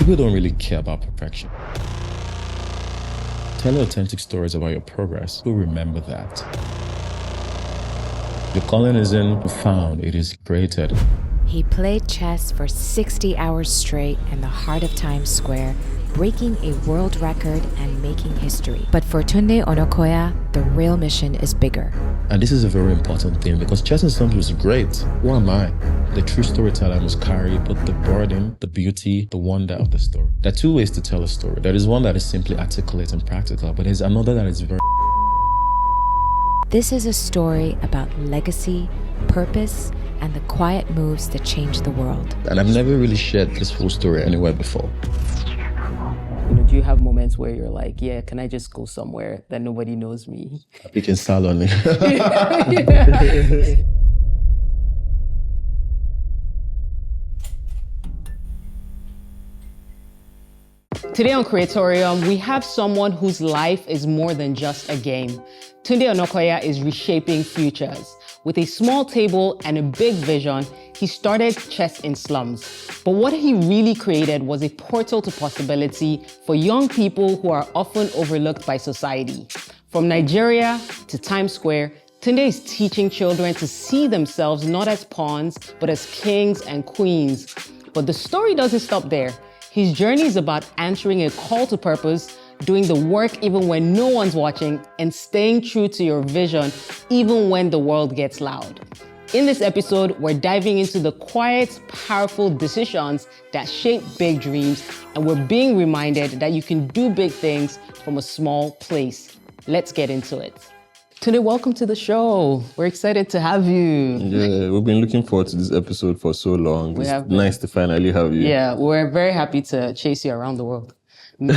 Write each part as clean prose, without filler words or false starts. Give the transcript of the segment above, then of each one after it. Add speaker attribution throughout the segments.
Speaker 1: People don't really care about perfection. Tell authentic stories about your progress. People remember that. Your calling isn't found, it is created.
Speaker 2: He played chess for 60 hours straight in the heart of Times Square, breaking a world record and making history. But for Tunde Onakoya, the real mission is bigger.
Speaker 1: And this is a very important thing because chess and Slums was great. Who am I? The true storyteller must carry both the burden, the beauty, the wonder of the story. There are two ways to tell a story. There is one that is simply articulate and practical, but there's another that is very...
Speaker 2: This is a story about legacy, purpose, and the quiet moves that change the world.
Speaker 1: And I've never really shared this whole story anywhere before.
Speaker 3: Do you have moments where you're like, yeah, can I just go somewhere that nobody knows me?
Speaker 1: We can start on it.
Speaker 3: Today on Creatorium, we have someone whose life is more than just a game. Tunde Onakoya is reshaping futures. With a small table and a big vision, he started Chess in Slums. But what he really created was a portal to possibility for young people who are often overlooked by society. From Nigeria to Times Square, Tunde is teaching children to see themselves not as pawns, but as kings and queens. But the story doesn't stop there. His journey is about answering a call to purpose, doing the work even when no one's watching, and staying true to your vision even when the world gets loud. In this episode, we're diving into the quiet, powerful decisions that shape big dreams, and we're being reminded that you can do big things from a small place. Let's get into it. Tunde, welcome to the show. We're excited to have you.
Speaker 4: Yeah, we've been looking forward to this episode for so long. It's nice to finally have you.
Speaker 3: Yeah, we're very happy to chase you around the world.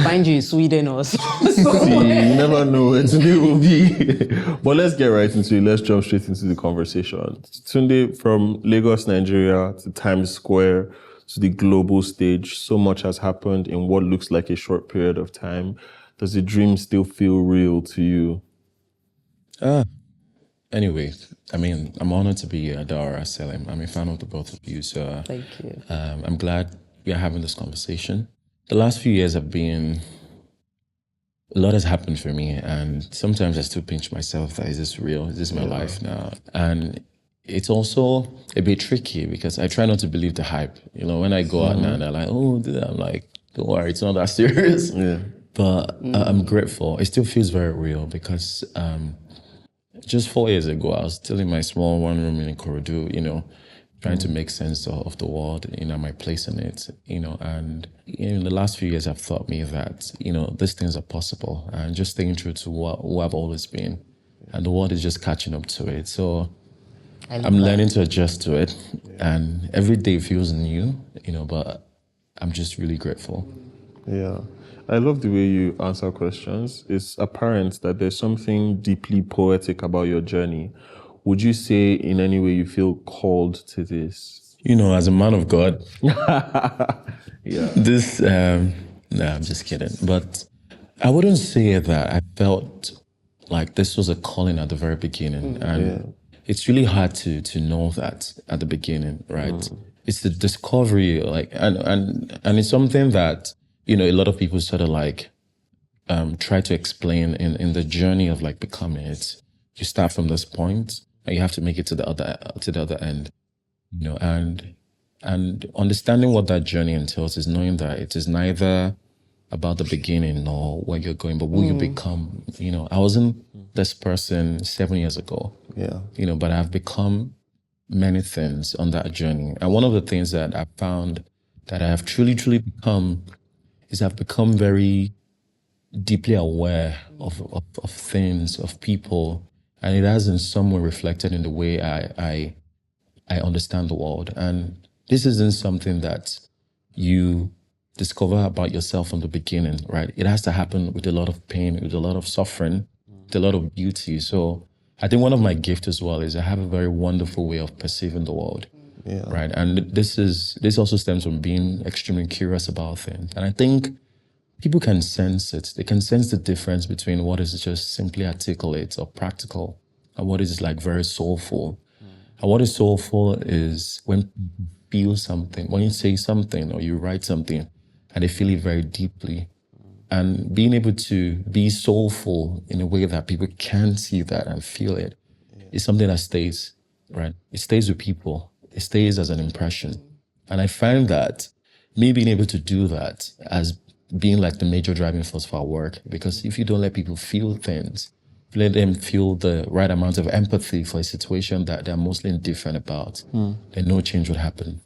Speaker 3: Find you in Sweden or somewhere.
Speaker 4: See, you never know where Tunde will be. But let's get right into it. Let's jump straight into the conversation. Tunde, from Lagos, Nigeria to Times Square to the global stage, so much has happened in what looks like a short period of time. Does the dream still feel real to you?
Speaker 1: Anyway, I mean, I'm honored to be at the RSL. I'm a fan of the both of you. So
Speaker 3: Thank you.
Speaker 1: I'm glad we are having this conversation. The last few years have been, a lot has happened for me, and sometimes I still pinch myself that, is this real? Is this my life now? And it's also a bit tricky because I try not to believe the hype. You know, when I go out now and they're like, oh, I'm like, don't worry, it's not that serious.
Speaker 4: Yeah.
Speaker 1: But I'm grateful. It still feels very real because just 4 years ago, I was still in my small one room in Ikorodu, you know, trying to make sense of the world, you know, my place in it, you know, and in the last few years have taught me that, you know, these things are possible and just staying true to who I've always been. And the world is just catching up to it. So I'm learning to adjust to it, and every day feels new, you know, but I'm just really grateful.
Speaker 4: Yeah. I love the way you answer questions. It's apparent that there's something deeply poetic about your journey. Would you say in any way you feel called to this?
Speaker 1: You know, as a man of God,
Speaker 4: Yeah.
Speaker 1: this, no, I'm just kidding. But I wouldn't say that I felt like this was a calling at the very beginning. And it's really hard to know that at the beginning, right? It's the discovery, like, and it's something that, you know, a lot of people sort of like try to explain in the journey of like becoming it. You start from this point and you have to make it to the other end, you know, and understanding what that journey entails is knowing that it is neither about the beginning nor where you're going, but who you become. You know, I wasn't this person 7 years ago, you know, but I've become many things on that journey. And one of the things that I found that I have truly become is I've become very deeply aware of things, of people, and it has in some way reflected in the way I understand the world. And this isn't something that you discover about yourself from the beginning, right? It has to happen with a lot of pain, with a lot of suffering, with a lot of beauty. So I think one of my gifts as well is I have a very wonderful way of perceiving the world.
Speaker 4: Yeah.
Speaker 1: Right. And this also stems from being extremely curious about things. And I think people can sense it. They can sense the difference between what is just simply articulate or practical and what is like very soulful. And what is soulful is when you feel something, when you say something or you write something, and they feel it very deeply. And being able to be soulful in a way that people can see that and feel it is something that stays, right? It stays with people. It stays as an impression. And I find that me being able to do that as being like the major driving force for our work, because if you don't let people feel things, let them feel the right amount of empathy for a situation that they're mostly indifferent about, then no change would happen.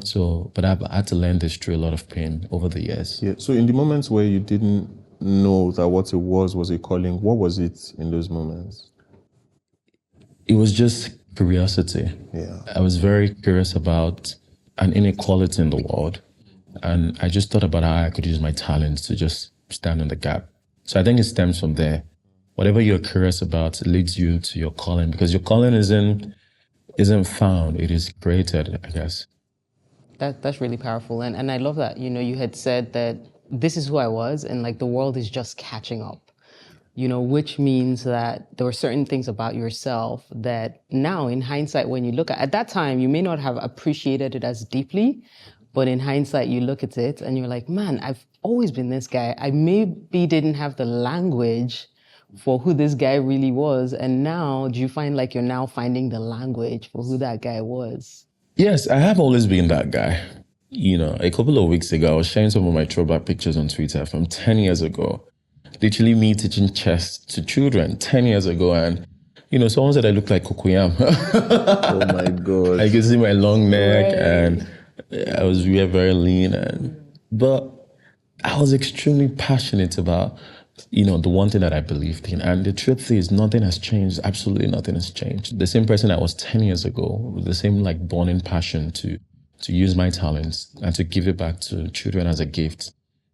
Speaker 1: So, but I've had to learn this through a lot of pain over the years.
Speaker 4: Yeah. So in the moments where you didn't know that what it was a calling, what was it in those moments?
Speaker 1: It was just curiosity.
Speaker 4: Yeah.
Speaker 1: I was very curious about an inequality in the world. And I just thought about how I could use my talents to just stand in the gap. So I think it stems from there. Whatever you're curious about leads you to your calling, because your calling isn't found, it is created, I guess.
Speaker 3: That's really powerful. And I love that, you had said that this is who I was and like the world is just catching up, which means that there were certain things about yourself that now in hindsight, when you look at that time, you may not have appreciated it as deeply, but in hindsight, you look at it and you're like, man, I've always been this guy. I maybe didn't have the language for who this guy really was. And now do you find like you're now finding the language for who that guy was?
Speaker 1: Yes, I have always been that guy. A couple of weeks ago, I was sharing some of my throwback pictures on Twitter from 10 years ago. Literally me teaching chess to children 10 years ago. And, someone said I looked like Cocoyam.
Speaker 4: Oh my God.
Speaker 1: I could see my long neck
Speaker 3: Right.
Speaker 1: and I was very lean. But I was extremely passionate about, the one thing that I believed in. And the truth is, nothing has changed. Absolutely nothing has changed. The same person I was 10 years ago, with the same like burning passion to use my talents and to give it back to children as a gift,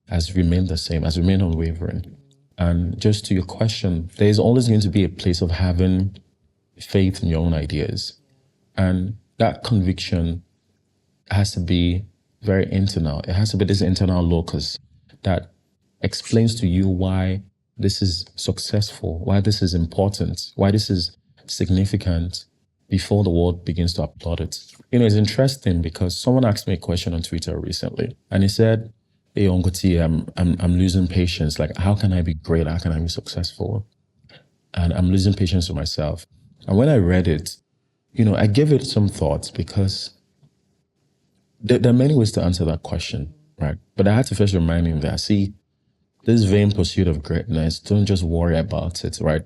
Speaker 1: has remained the same, has remained unwavering. And just to your question, there's always going to be a place of having faith in your own ideas. And that conviction has to be very internal. It has to be this internal locus that explains to you why this is successful, why this is important, why this is significant before the world begins to applaud it. It's interesting because someone asked me a question on Twitter recently and he said, hey, Uncle T, I'm losing patience. Like, how can I be great? How can I be successful? And I'm losing patience with myself. And when I read it, I gave it some thoughts because there are many ways to answer that question, right? But I had to first remind him that, see, this vain pursuit of greatness, don't just worry about it, right?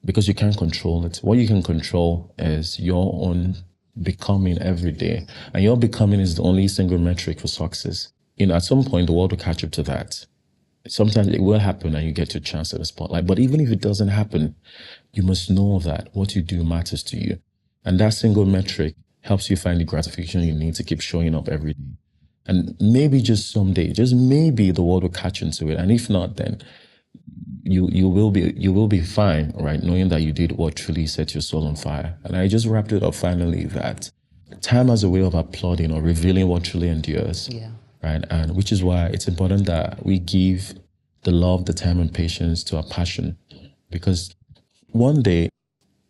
Speaker 1: Because you can't control it. What you can control is your own becoming every day. And your becoming is the only single metric for success. At some point, the world will catch up to that. Sometimes it will happen and you get your chance at the spotlight. But even if it doesn't happen, you must know that what you do matters to you. And that single metric helps you find the gratification you need to keep showing up every day. And maybe just someday, just maybe the world will catch into it. And if not, then you will be fine, right? Knowing that you did what truly set your soul on fire. And I just wrapped it up finally that time has a way of applauding or revealing what truly endures.
Speaker 3: Yeah.
Speaker 1: Right? And which is why it's important that we give the love, the time and patience to our passion. Because one day,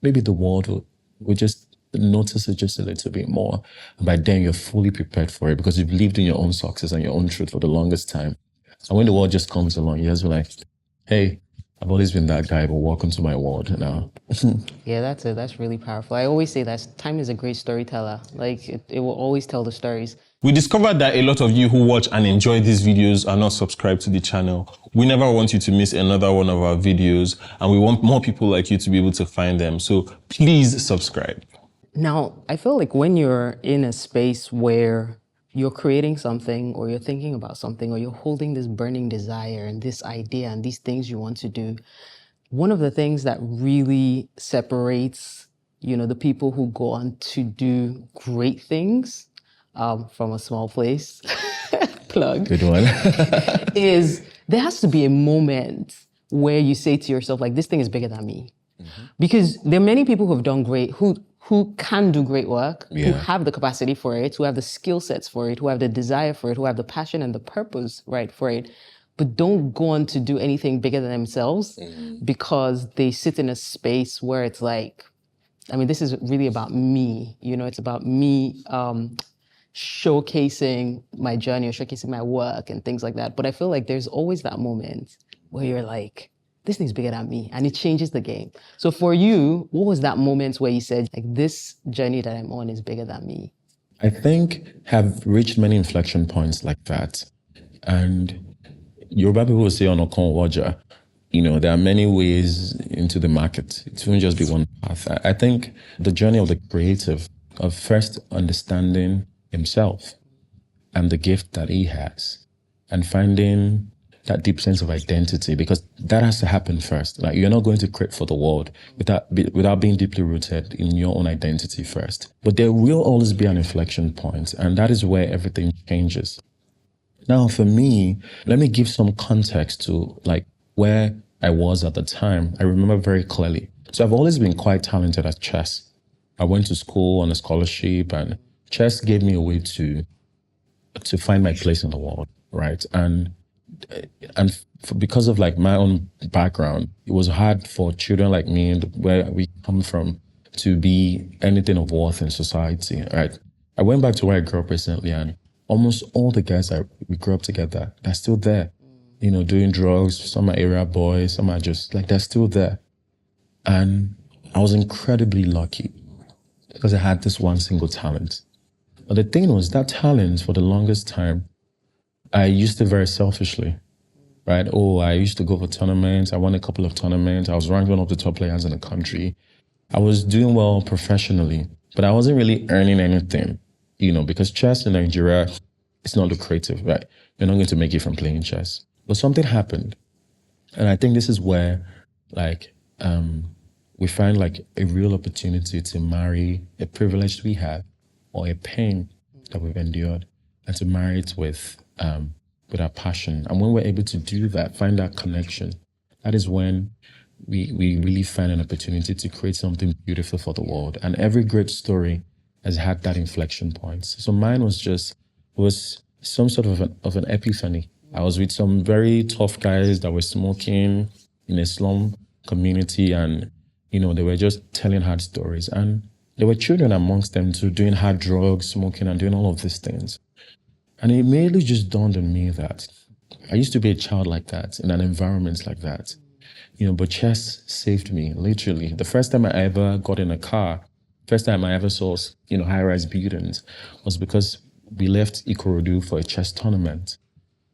Speaker 1: maybe the world will just notice it just a little bit more. And by then you're fully prepared for it because you've lived in your own success and your own truth for the longest time. And when the world just comes along, you just be like, hey, I've always been that guy, but welcome to my world now.
Speaker 3: Yeah, that's really powerful. I always say that time is a great storyteller. Like it will always tell the stories.
Speaker 5: We discovered that a lot of you who watch and enjoy these videos are not subscribed to the channel. We never want you to miss another one of our videos, and we want more people like you to be able to find them. So please subscribe.
Speaker 3: Now, I feel like when you're in a space where you're creating something or you're thinking about something or you're holding this burning desire and this idea and these things you want to do, one of the things that really separates, the people who go on to do great things from a small place, plug,
Speaker 1: Good one.
Speaker 3: is there has to be a moment where you say to yourself, like, this thing is bigger than me. Mm-hmm. Because there are many people who have done great, who can do great work, who have the capacity for it, who have the skill sets for it, who have the desire for it, who have the passion and the purpose, right, for it, but don't go on to do anything bigger than themselves because they sit in a space where it's like, this is really about me, it's about me showcasing my journey or showcasing my work and things like that. But I feel like there's always that moment where you're like, this thing's bigger than me, and it changes the game. So for you, what was that moment where you said, like, this journey that I'm on is bigger than me?
Speaker 1: I think have reached many inflection points like that. And Yoruba people will say on Okon Waja, there are many ways into the market. It won't just be one path. I think the journey of the creative, of first understanding himself and the gift that he has, and finding that deep sense of identity, because that has to happen first. Like, you're not going to create for the world without being deeply rooted in your own identity first. But there will always be an inflection point, and that is where everything changes. Now, for me, let me give some context to like where I was at the time. I remember very clearly. So I've always been quite talented at chess. I went to school on a scholarship, and chess gave me a way to find my place in the world, right? And because of like my own background, it was hard for children like me, where we come from, to be anything of worth in society, right? I went back to where I grew up recently, and almost all the guys we grew up together, they're still there, doing drugs. Some are area boys, some are just like, they're still there. And I was incredibly lucky because I had this one single talent. But the thing was, that talent, for the longest time, I used it very selfishly, right? Oh, I used to go for tournaments. I won a couple of tournaments. I was ranked one of the top players in the country. I was doing well professionally, but I wasn't really earning anything, because chess in Nigeria, it's not lucrative, right? You're not going to make it from playing chess. But something happened. And I think this is where, like, we find like a real opportunity to marry a privilege we have or a pain that we've endured, and to marry it with our passion. And when we're able to do that, find that connection, that is when we really find an opportunity to create something beautiful for the world. And every great story has had that inflection point. So mine was some sort of an epiphany. I was with some very tough guys that were smoking in a slum community, and they were just telling hard stories. And there were children amongst them too, doing hard drugs, smoking, and doing all of these things. And it immediately just dawned on me that I used to be a child like that, in an environment like that. But chess saved me, literally. The first time I ever got in a car, first time I ever saw, high-rise buildings, was because we left Ikorodu for a chess tournament.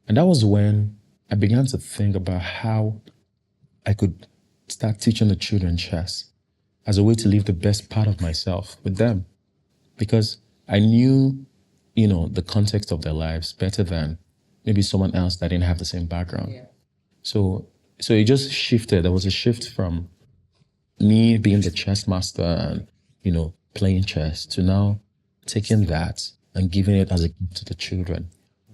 Speaker 1: And that was when I began to think about how I could start teaching the children chess as a way to live the best part of myself with them. Because I knew, the context of their lives better than maybe someone else that didn't have the same background. Yeah. So it just shifted. There was a shift from me being the chess master and, playing chess, to now taking that and giving it as a gift to the children.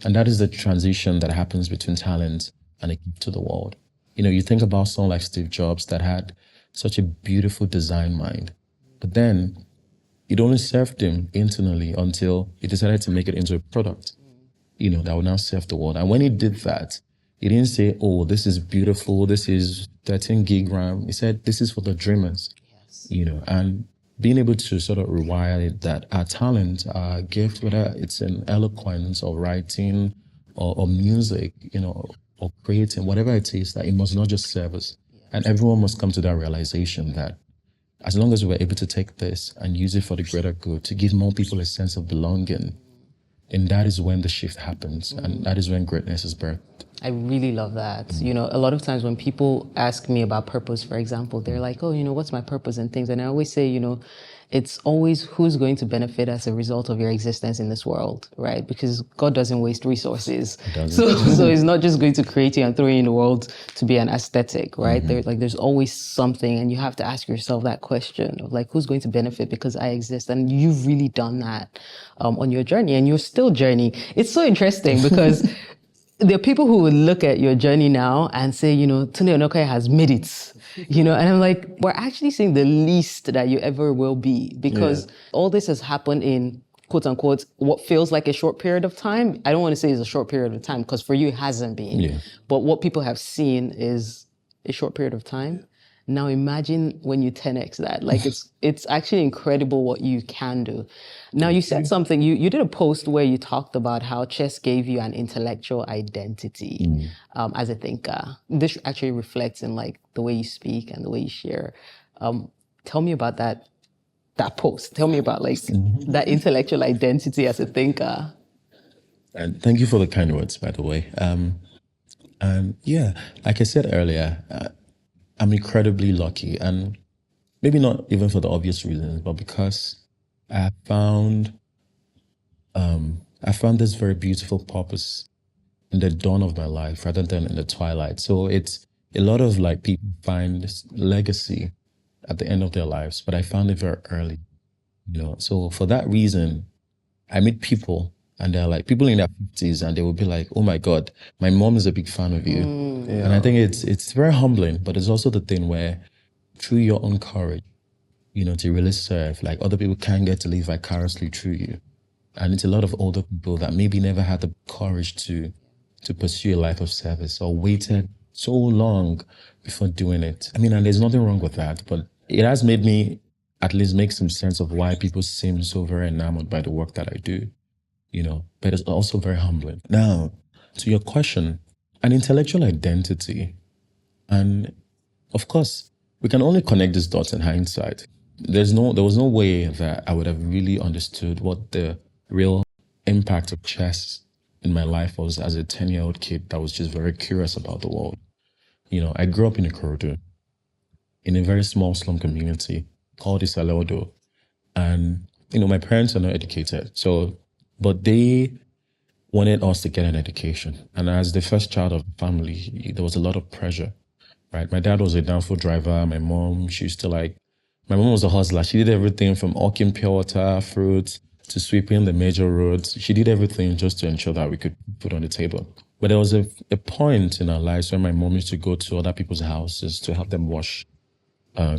Speaker 1: And that is the transition that happens between talent and a gift to the world. You think about someone like Steve Jobs that had such a beautiful design mind, but then it only served him internally until he decided to make it into a product, that will now serve the world. And when he did that, he didn't say, oh, this is beautiful, this is 13 gig RAM. He said, this is for the dreamers, and being able to sort of rewire it, that our talent, our gift, whether it's in eloquence or writing or music, or creating, whatever it is, that it must not just serve us. And everyone must come to that realization that as long as we're able to take this and use it for the greater good, to give more people a sense of belonging, and that is when the shift happens, and that is when greatness is birthed.
Speaker 3: I really love that. A lot of times when people ask me about purpose, for example, they're like, oh, what's my purpose and things. And I always say, it's always who's going to benefit as a result of your existence in this world, right? Because God doesn't waste resources. So He's not just going to create you and throw you in the world to be an aesthetic, right? Mm-hmm. There's always something, and you have to ask yourself that question of like, who's going to benefit because I exist? And you've really done that on your journey, and you're still journeying. It's so interesting because there are people who would look at your journey now and say, Tunde Onakoya has made it, and I'm like, we're actually seeing the least that you ever will be, because all this has happened in, quote unquote, what feels like a short period of time. I don't want to say it's a short period of time, because for you it hasn't been. Yeah. But what people have seen is a short period of time. Now imagine when you 10x that. Like it's actually incredible what you can do. Now you said something, you did a post where you talked about how chess gave you an intellectual identity as a thinker. This actually reflects in like the way you speak and the way you share. Tell me about that post. Tell me about like that intellectual identity as a thinker.
Speaker 1: And thank you for the kind words, by the way. And yeah, like I said earlier, I'm incredibly lucky, and maybe not even for the obvious reasons, but because I found this very beautiful purpose in the dawn of my life rather than in the twilight. So it's a lot of like people find this legacy at the end of their lives, but I found it very early, So for that reason, I meet people and they're like people in their 50s and they will be like, oh my God, my mom is a big fan of you. And I think it's very humbling, but it's also the thing where through your own courage, to really serve, like other people can get to live vicariously through you. And it's a lot of older people that maybe never had the courage to pursue a life of service or waited so long before doing it. I mean, and there's nothing wrong with that, but it has made me at least make some sense of why people seem so very enamored by the work that I do, but it's also very humbling. Now, to your question, an intellectual identity, and of course, we can only connect these dots in hindsight. There was no way that I would have really understood what the real impact of chess in my life was as a 10-year-old kid that was just very curious about the world. I grew up in Ikorodu, in a very small slum community called Isaleodo. And, my parents are not educated. But they wanted us to get an education. And as the first child of the family, there was a lot of pressure, right? My dad was a downfall driver. My mom was a hustler. She did everything from hawking pure water, fruits, to sweeping the major roads. She did everything just to ensure that we could put on the table. But there was a point in our lives where my mom used to go to other people's houses to help them wash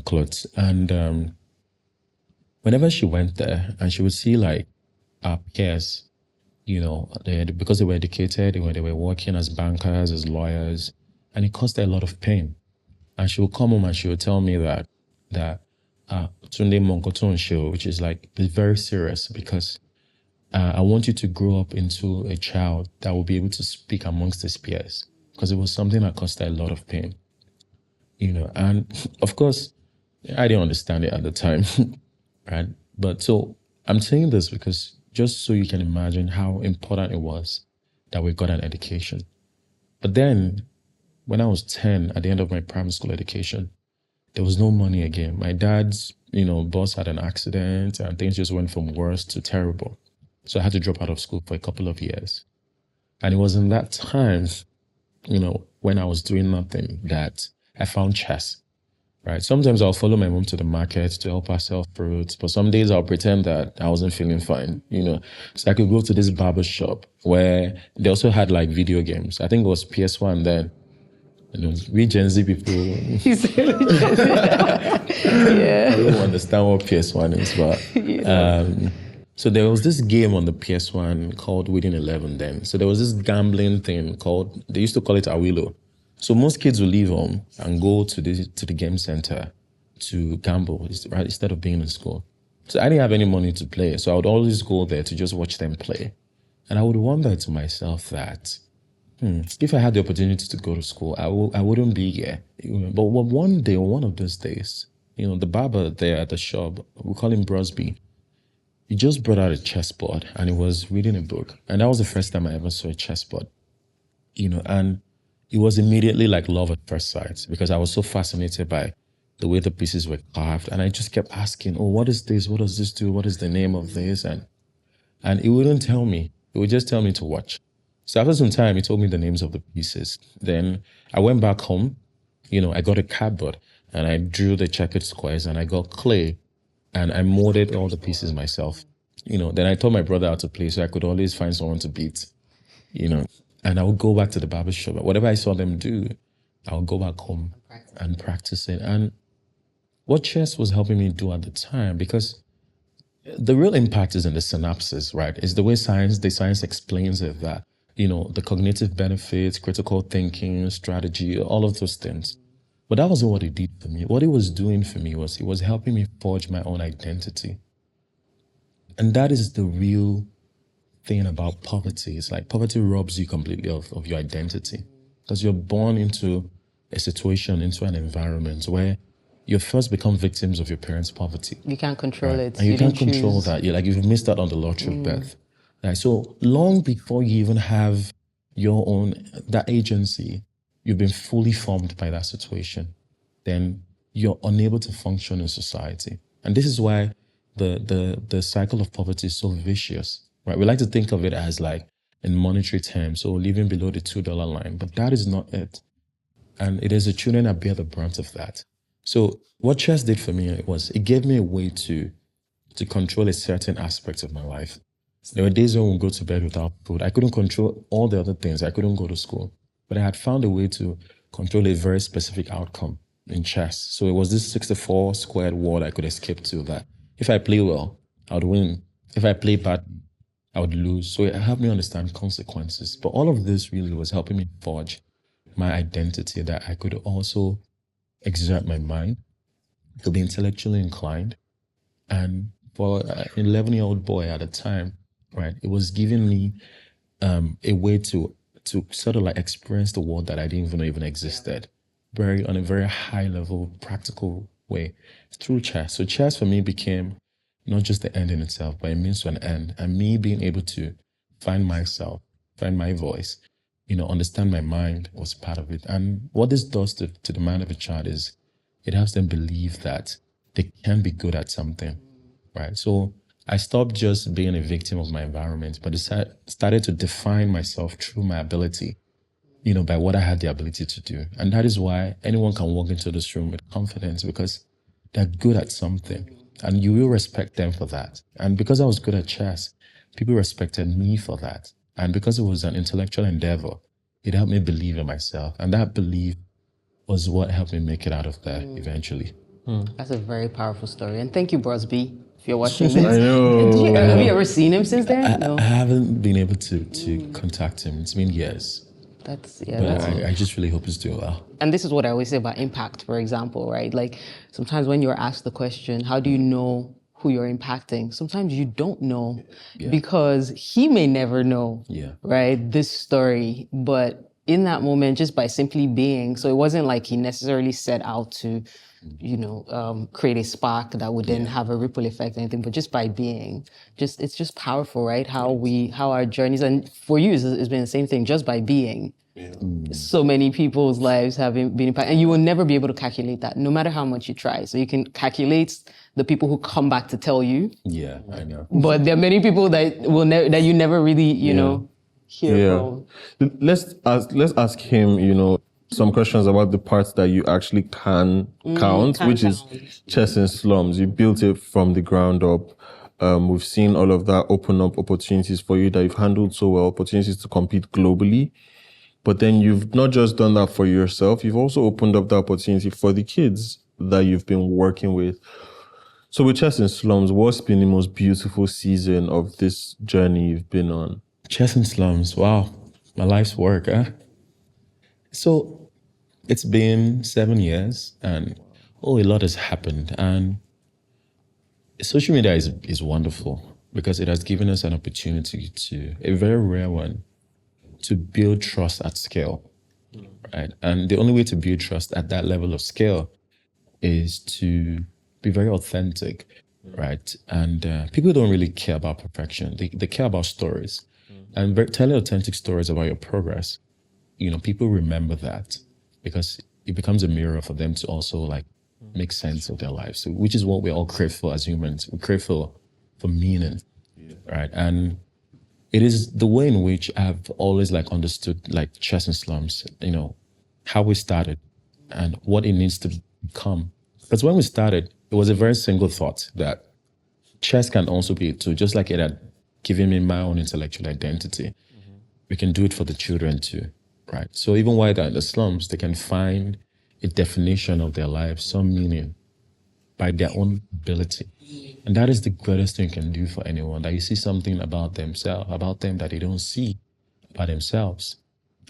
Speaker 1: clothes. And whenever she went there and she would see like our peers, because they were educated, they were working as bankers, as lawyers, and it caused her a lot of pain. And she would come home and she would tell me that Tunde Monkoton show, which is like very serious, because I want you to grow up into a child that will be able to speak amongst his peers, because it was something that caused her a lot of pain, and of course, I didn't understand it at the time, right? But so I'm saying this because just so you can imagine how important it was that we got an education. But then when I was 10, at the end of my primary school education, there was no money again. My dad's, boss had an accident and things just went from worse to terrible. So I had to drop out of school for a couple of years. And it was in that time, when I was doing nothing, that I found chess, right? Sometimes I'll follow my mom to the market to help her sell fruits, but some days I'll pretend that I wasn't feeling fine, So I could go to this barber shop where they also had like video games. I think it was PS1 then. We Gen Z people. Yeah. I don't understand what PS1 is, but so there was this game on the PS1 called Within 11 then. So there was this gambling thing called, they used to call it Awilo. So most kids would leave home and go to the game center to gamble, right, instead of being in school. So I didn't have any money to play, so I would always go there to just watch them play. And I would wonder to myself that, if I had the opportunity to go to school, I wouldn't be here. But one day, one of those days, the barber there at the shop, we call him Brosby, he just brought out a chessboard and he was reading a book. And that was the first time I ever saw a chessboard, and it was immediately like love at first sight, because I was so fascinated by the way the pieces were carved. And I just kept asking, oh, what is this? What does this do? What is the name of this? And it wouldn't tell me. It would just tell me to watch. So after some time, he told me the names of the pieces. Then I went back home, I got a cardboard and I drew the checkered squares and I got clay and I molded all the pieces myself. Then I taught my brother how to play so I could always find someone to beat, and I would go back to the barber shop. Whatever I saw them do, I would go back home and practice it. And what chess was helping me do at the time, because the real impact is in the synapses, right? It's the way the science explains it, that, the cognitive benefits, critical thinking, strategy, all of those things. But that wasn't what it did for me. What it was doing for me was it was helping me forge my own identity. And that is the real thing about poverty. It's like poverty robs you completely of your identity, because you're born into a situation, into an environment where you first become victims of your parents' poverty.
Speaker 3: You can't control it.
Speaker 1: And you can't
Speaker 3: didn't
Speaker 1: control
Speaker 3: choose.
Speaker 1: that. You're like, you've missed out on the lottery of birth. Right? So long before you even have your own, that agency, you've been fully formed by that situation. Then you're unable to function in society. And this is why the cycle of poverty is so vicious, right? We like to think of it as like in monetary terms, so living below the $2 line, but that is not it. And it is the children that bear the brunt of that. So what chess did for me was it gave me a way to control a certain aspect of my life. There were days when we would go to bed without food. I couldn't control all the other things. I couldn't go to school, but I had found a way to control a very specific outcome in chess. So it was this 64 squared world I could escape to, that if I play well, I would win. If I play bad, I would lose. So it helped me understand consequences. But all of this really was helping me forge my identity, that I could also exert my mind, to be intellectually inclined. And for an 11-year-old boy at the time, right, it was giving me a way to sort of like experience the world that I didn't even know even existed, on a very high level, practical way, through chess. So chess for me became not just the end in itself, but a means to an end. And me being able to find myself, find my voice, understand my mind was part of it. And what this does to the mind of a child is it helps them believe that they can be good at something, right? So I stopped just being a victim of my environment, but started to define myself through my ability, by what I had the ability to do. And that is why anyone can walk into this room with confidence, because they're good at something and you will respect them for that. And because I was good at chess, people respected me for that. And because it was an intellectual endeavor, it helped me believe in myself. And that belief was what helped me make it out of there eventually.
Speaker 3: That's a very powerful story. And thank you, Brosby, if you're watching this.
Speaker 4: I know.
Speaker 3: Have you ever seen him since then? No.
Speaker 1: I haven't been able to contact him. It's been years.
Speaker 3: But
Speaker 1: I just really hope he's doing well.
Speaker 3: And this is what I always say about impact, for example, right? Like sometimes when you're asked the question, how do you know who you're impacting? Sometimes you don't know because he may never know, right? This story, but in that moment, just by simply being, so it wasn't like he necessarily set out to, create a spark that would then have a ripple effect or anything, but just by being, it's just powerful, right? How our journeys, and for you, it's been the same thing, just by being. So many people's lives have been impacted, and you will never be able to calculate that, no matter how much you try. So you can calculate the people who come back to tell you.
Speaker 1: Yeah, I know.
Speaker 3: But there are many people that that you never really, hear from.
Speaker 4: Let's ask him, some questions about the parts that you actually can count, which is chess in slums. You built it from the ground up. We've seen all of that open up opportunities for you that you've handled so well, opportunities to compete globally. But then you've not just done that for yourself, you've also opened up the opportunity for the kids that you've been working with. So with Chess in Slums, what's been the most beautiful season of this journey you've been on?
Speaker 1: Chess in Slums, wow, my life's work, huh? So it's been 7 years and a lot has happened. And social media is wonderful because it has given us an opportunity a very rare one, to build trust at scale, right? And the only way to build trust at that level of scale is to be very authentic, right? And people don't really care about perfection. They care about stories. And telling authentic stories about your progress, people remember that because it becomes a mirror for them to also make sense of their lives, so, which is what we all crave for as humans. We crave for meaning, right? And it is the way in which I've always understood Chess in Slums, how we started and what it needs to become. Because when we started, it was a very single thought that chess can also be a tool, just like it had given me my own intellectual identity. We can do it for the children too, right? So even while they're in the slums, they can find a definition of their lives, some meaning by their own ability. And that is the greatest thing you can do for anyone, that you see something about themselves, about them that they don't see about themselves.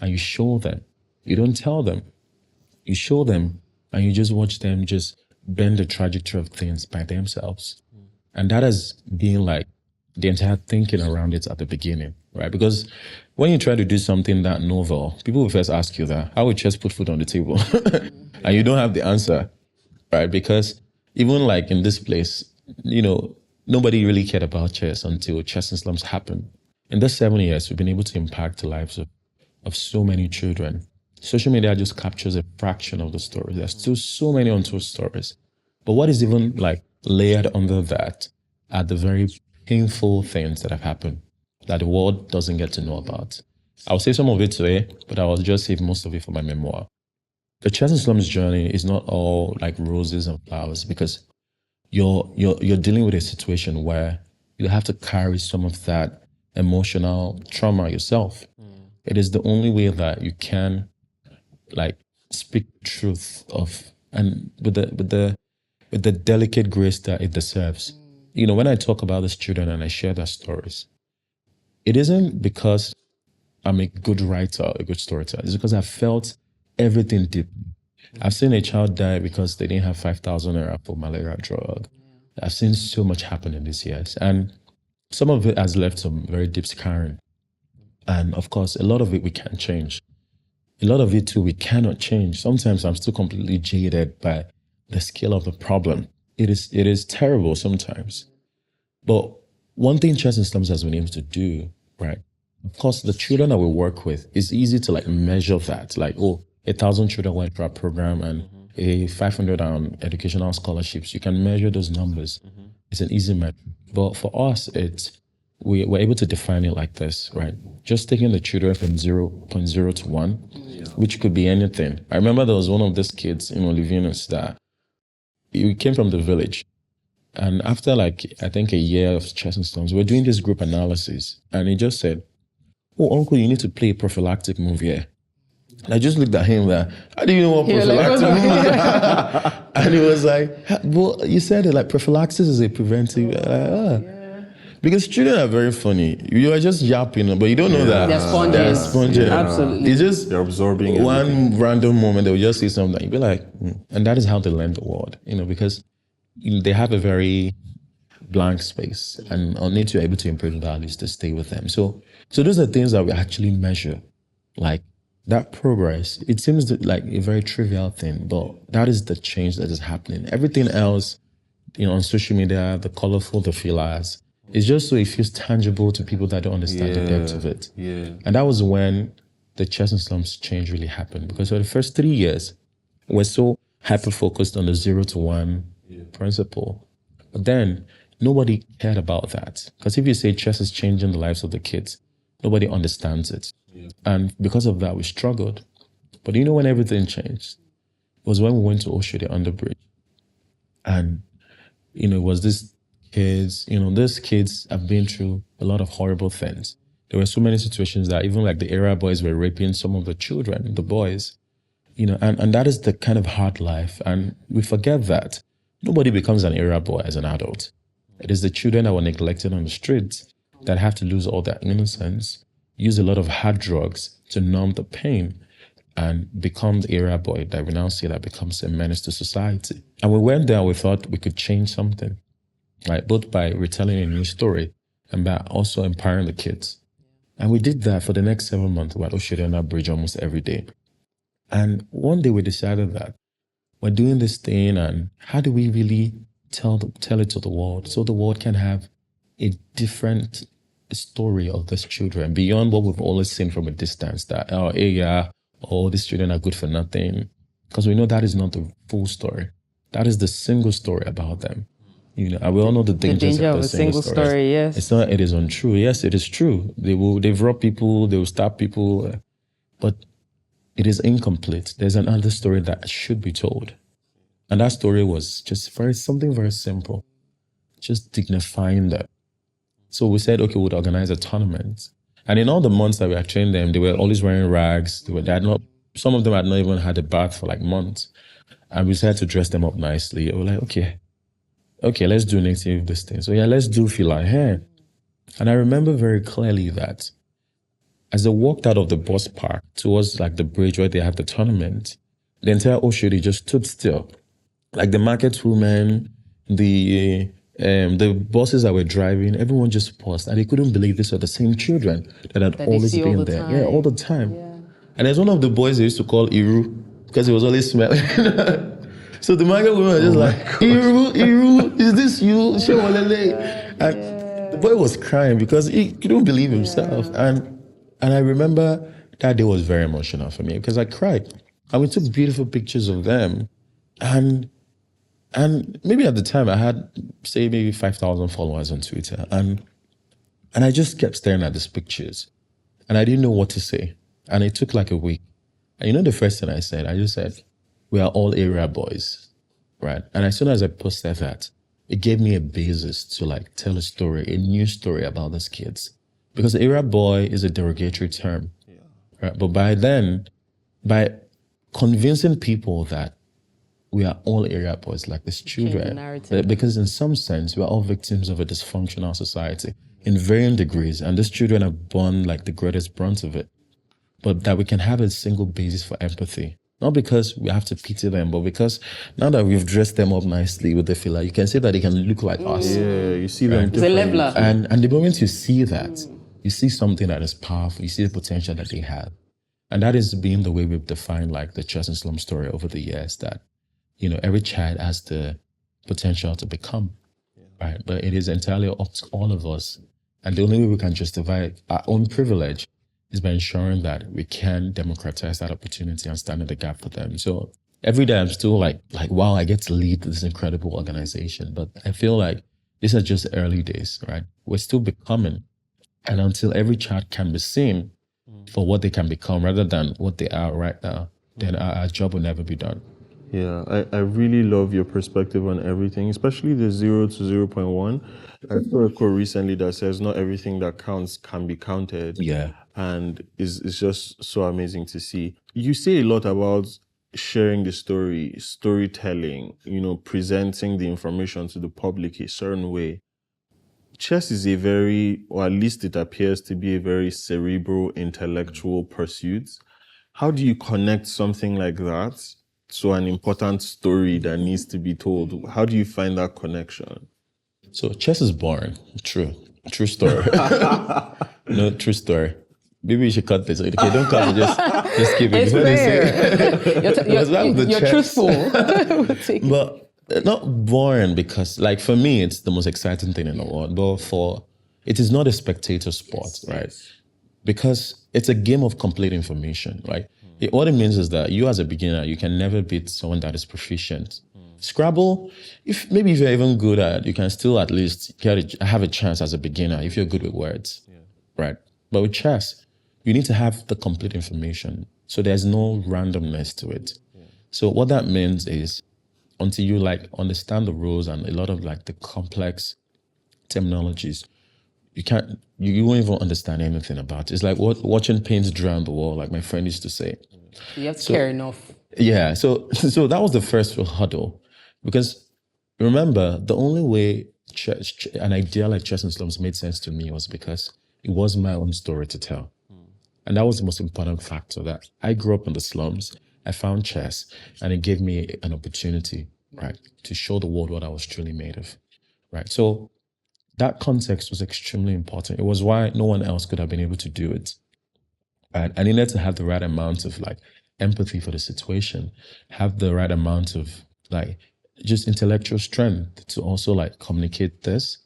Speaker 1: And you show them. You don't tell them. You show them and you just watch them just bend the trajectory of things by themselves. And that has been like the entire thinking around it at the beginning, right? Because when you try to do something that novel, people will first ask you that, how would chess put food on the table? And you don't have the answer, right? Because even like in this place, nobody really cared about chess until Chess and Slums happened. In those 7 years, we've been able to impact the lives of so many children. Social media just captures a fraction of the story. There's still so many untold stories. But what is even like layered under that are the very painful things that have happened that the world doesn't get to know about. I'll say some of it today, but I will just save most of it for my memoir. The Chess and Slums journey is not all like roses and flowers, because you're dealing with a situation where you have to carry some of that emotional trauma yourself. It is the only way that you can like speak truth and with the delicate grace that it deserves. When I talk about these children and I share their stories, it isn't because I'm a good writer, a good storyteller. It's because I felt everything deep. I've seen a child die because they didn't have 5,000 naira for malaria drug. I've seen so much happen in these years. And some of it has left some very deep scarring. And of course, a lot of it we can't change. A lot of it too, we cannot change. Sometimes I'm still completely jaded by the scale of the problem. It is terrible sometimes. But one thing Chess and Slums has been able to do, right? Of course, the children that we work with, it's easy to like measure that. Like, 1,000 children went through our program and 500 educational scholarships. You can measure those numbers. It's an easy measure. But for us, we're able to define it like this, right? Just taking the children from 0.0 to 1, which could be anything. I remember there was one of these kids in Olivinus that he came from the village. And after I think a year of Chess and Slums, we're doing this group analysis. And he just said, "Oh, uncle, you need to play a prophylactic move here." And I just looked at him like, "How do you know what prophylactic move is?" And he was like, "Well, you said it like prophylaxis is a preventive." Because children are very funny. You are just yapping, but you don't know that.
Speaker 3: They're sponges. Absolutely.
Speaker 1: It's just
Speaker 4: they're absorbing
Speaker 1: one random moment. They'll just say something. You'll be like, and that is how they learn the world, because they have a very blank space and need to be able to imprint values to stay with them. So those are things that we actually measure. Like that progress, it seems like a very trivial thing, but that is the change that is happening. Everything else, on social media, the colorful, the fillers, it's just so it feels tangible to people that don't understand the depth of it.
Speaker 4: Yeah.
Speaker 1: And that was when the Chess and Slums change really happened. Because for the first 3 years, we're so hyper-focused on the 0 to 1 principle. But then nobody cared about that. Because if you say chess is changing the lives of the kids, nobody understands it. Yeah. And because of that, we struggled. But when everything changed? It was when we went to Osho, the underbridge. And, it was this kids, these kids have been through a lot of horrible things. There were so many situations that even like the area boys were raping some of the children, the boys, and that is the kind of hard life. And we forget that nobody becomes an area boy as an adult. It is the children that were neglected on the streets that have to lose all their innocence, use a lot of hard drugs to numb the pain, and become the area boy that we now see that becomes a menace to society. And we went there, we thought we could change something. Right, both by retelling a new story and by also empowering the kids. And we did that for the next 7 months. We had on that bridge almost every day. And one day we decided that we're doing this thing, and how do we really tell it to the world so the world can have a different story of these children beyond what we've always seen from a distance, that, all these children are good for nothing. Because we know that is not the full story. That is the single story about them. And we all know the dangers of a single story.
Speaker 3: Yes.
Speaker 1: It is untrue. Yes, it is true. They've robbed people, they will stab people, but it is incomplete. There's another story that should be told. And that story was just something very simple, just dignifying them. So we said, okay, we'd organize a tournament. And in all the months that we had trained them, they were always wearing rags. Some of them had not even had a bath for like months. And we decided to dress them up nicely. We were like, okay, let's do native this thing. So let's do filler hair. And I remember very clearly that as they walked out of the bus park towards like the bridge where they had the tournament, the entire Oshodi just stood still. Like the market women, the buses that were driving, everyone just paused, and they couldn't believe these were the same children that had
Speaker 3: That they
Speaker 1: always
Speaker 3: see all
Speaker 1: been
Speaker 3: the
Speaker 1: there.
Speaker 3: time.
Speaker 1: Yeah, all the time.
Speaker 3: Yeah.
Speaker 1: And there's one of the boys they used to call Iru because he was always smelling. So the market women were just like, Iru, is this you? Shewalele. And the boy was crying because he couldn't believe himself. And I remember that day was very emotional for me because I cried. And we took beautiful pictures of them. And maybe at the time I had, say, maybe 5,000 followers on Twitter. And I just kept staring at these pictures. And I didn't know what to say. And it took like a week. And you know the first thing I said? I just said, we are all area boys, right? And as soon as I posted that, it gave me a basis to like tell a story, a new story about these kids. Because area boy is a derogatory term. Right? But by then, by convincing people that we are all area boys, like these children, because in some sense, we are all victims of a dysfunctional society in varying degrees. And these children have borne like the greatest brunt of it. But that we can have a single basis for empathy. Not because we have to pity them, but because now that we've dressed them up nicely with the filler, you can say that they can look like us.
Speaker 4: Yeah, you see them
Speaker 3: It's a
Speaker 4: differently.
Speaker 3: leveler.
Speaker 1: And the moment you see that, you see something that is powerful, you see the potential that they have. And that is being the way we've defined like the Chess and Slum story over the years, that, you know, every child has the potential to become, right? But it is entirely up to all of us. And the only way we can justify our own privilege is by ensuring that we can democratize that opportunity and stand in the gap for them. So every day I'm still like, wow, I get to lead this incredible organization. But I feel like these are just early days, right? We're still becoming. And until every child can be seen for what they can become rather than what they are right now, then our job will never be done.
Speaker 4: Yeah, I really love your perspective on everything, especially the 0 to 0.1. I saw a quote recently that says not everything that counts can be counted.
Speaker 1: Yeah.
Speaker 4: And it's just so amazing to see. You say a lot about sharing the story, storytelling, you know, presenting the information to the public a certain way. Chess is a very, or at least it appears to be a very cerebral, intellectual pursuit. How do you connect something like that to an important story that needs to be told? How do you find that connection?
Speaker 1: So chess is boring. True story. No, true story. Maybe you should cut this. Okay, don't cut it. Just keep it.
Speaker 3: It's fair. You're truthful. We'll take it.
Speaker 1: But not boring because, like, for me, it's the most exciting thing in the world. But it is not a spectator sport, right? Because it's a game of complete information, right? What it means is that you, as a beginner, you can never beat someone that is proficient. Scrabble, if you're even good at, you can still at least have a chance as a beginner if you're good with words, right? But with chess, you need to have the complete information. So there's no randomness to it. So what that means is until you like understand the rules and a lot of like the complex terminologies, you won't even understand anything about it. It's like watching paint dry on the wall, like my friend used to say.
Speaker 3: You have to care enough.
Speaker 1: Yeah, so that was the first hurdle. Because remember, the only way an idea like Chess and Slums made sense to me was because it was my own story to tell. And that was the most important factor, that I grew up in the slums, I found chess, and it gave me an opportunity, right, to show the world what I was truly made of, right? So that context was extremely important. It was why no one else could have been able to do it. Right? I needed to have the right amount of like empathy for the situation, have the right amount of like just intellectual strength to also like communicate this,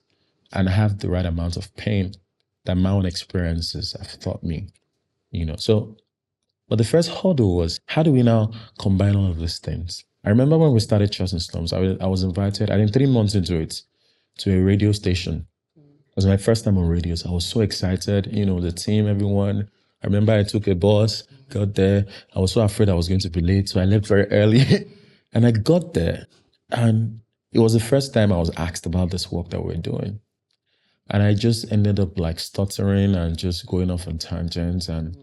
Speaker 1: and have the right amount of pain that my own experiences have taught me, you know. So, but the first hurdle was, how do we now combine all of these things? I remember when we started Chess and Slums, I was invited, I think 3 months into it, to a radio station. It was my first time on radio, so I was so excited, you know, the team, everyone. I remember I took a bus, got there. I was so afraid I was going to be late, so I left very early. And I got there, and it was the first time I was asked about this work that we're doing. And I just ended up like stuttering and just going off on tangents, and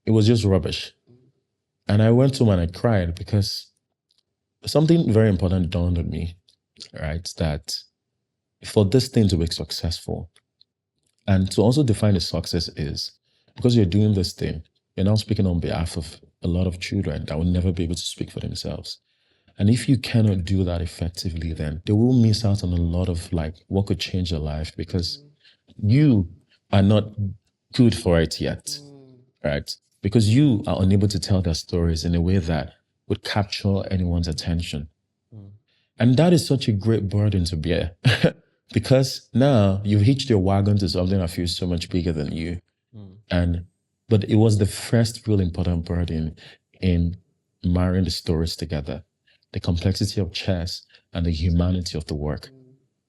Speaker 1: it was just rubbish. And I went home and I cried because something very important dawned on me, right? That for this thing to be successful, and to also define the success is, because you're doing this thing, you're now speaking on behalf of a lot of children that will never be able to speak for themselves. And if you cannot do that effectively, then they will miss out on a lot of like what could change their life because you are not good for it yet, right? Because you are unable to tell their stories in a way that would capture anyone's attention. And that is such a great burden to bear because now you've hitched your wagon to something that feels so much bigger than you. But it was the first real important burden in marrying the stories together, the complexity of chess and the humanity of the work.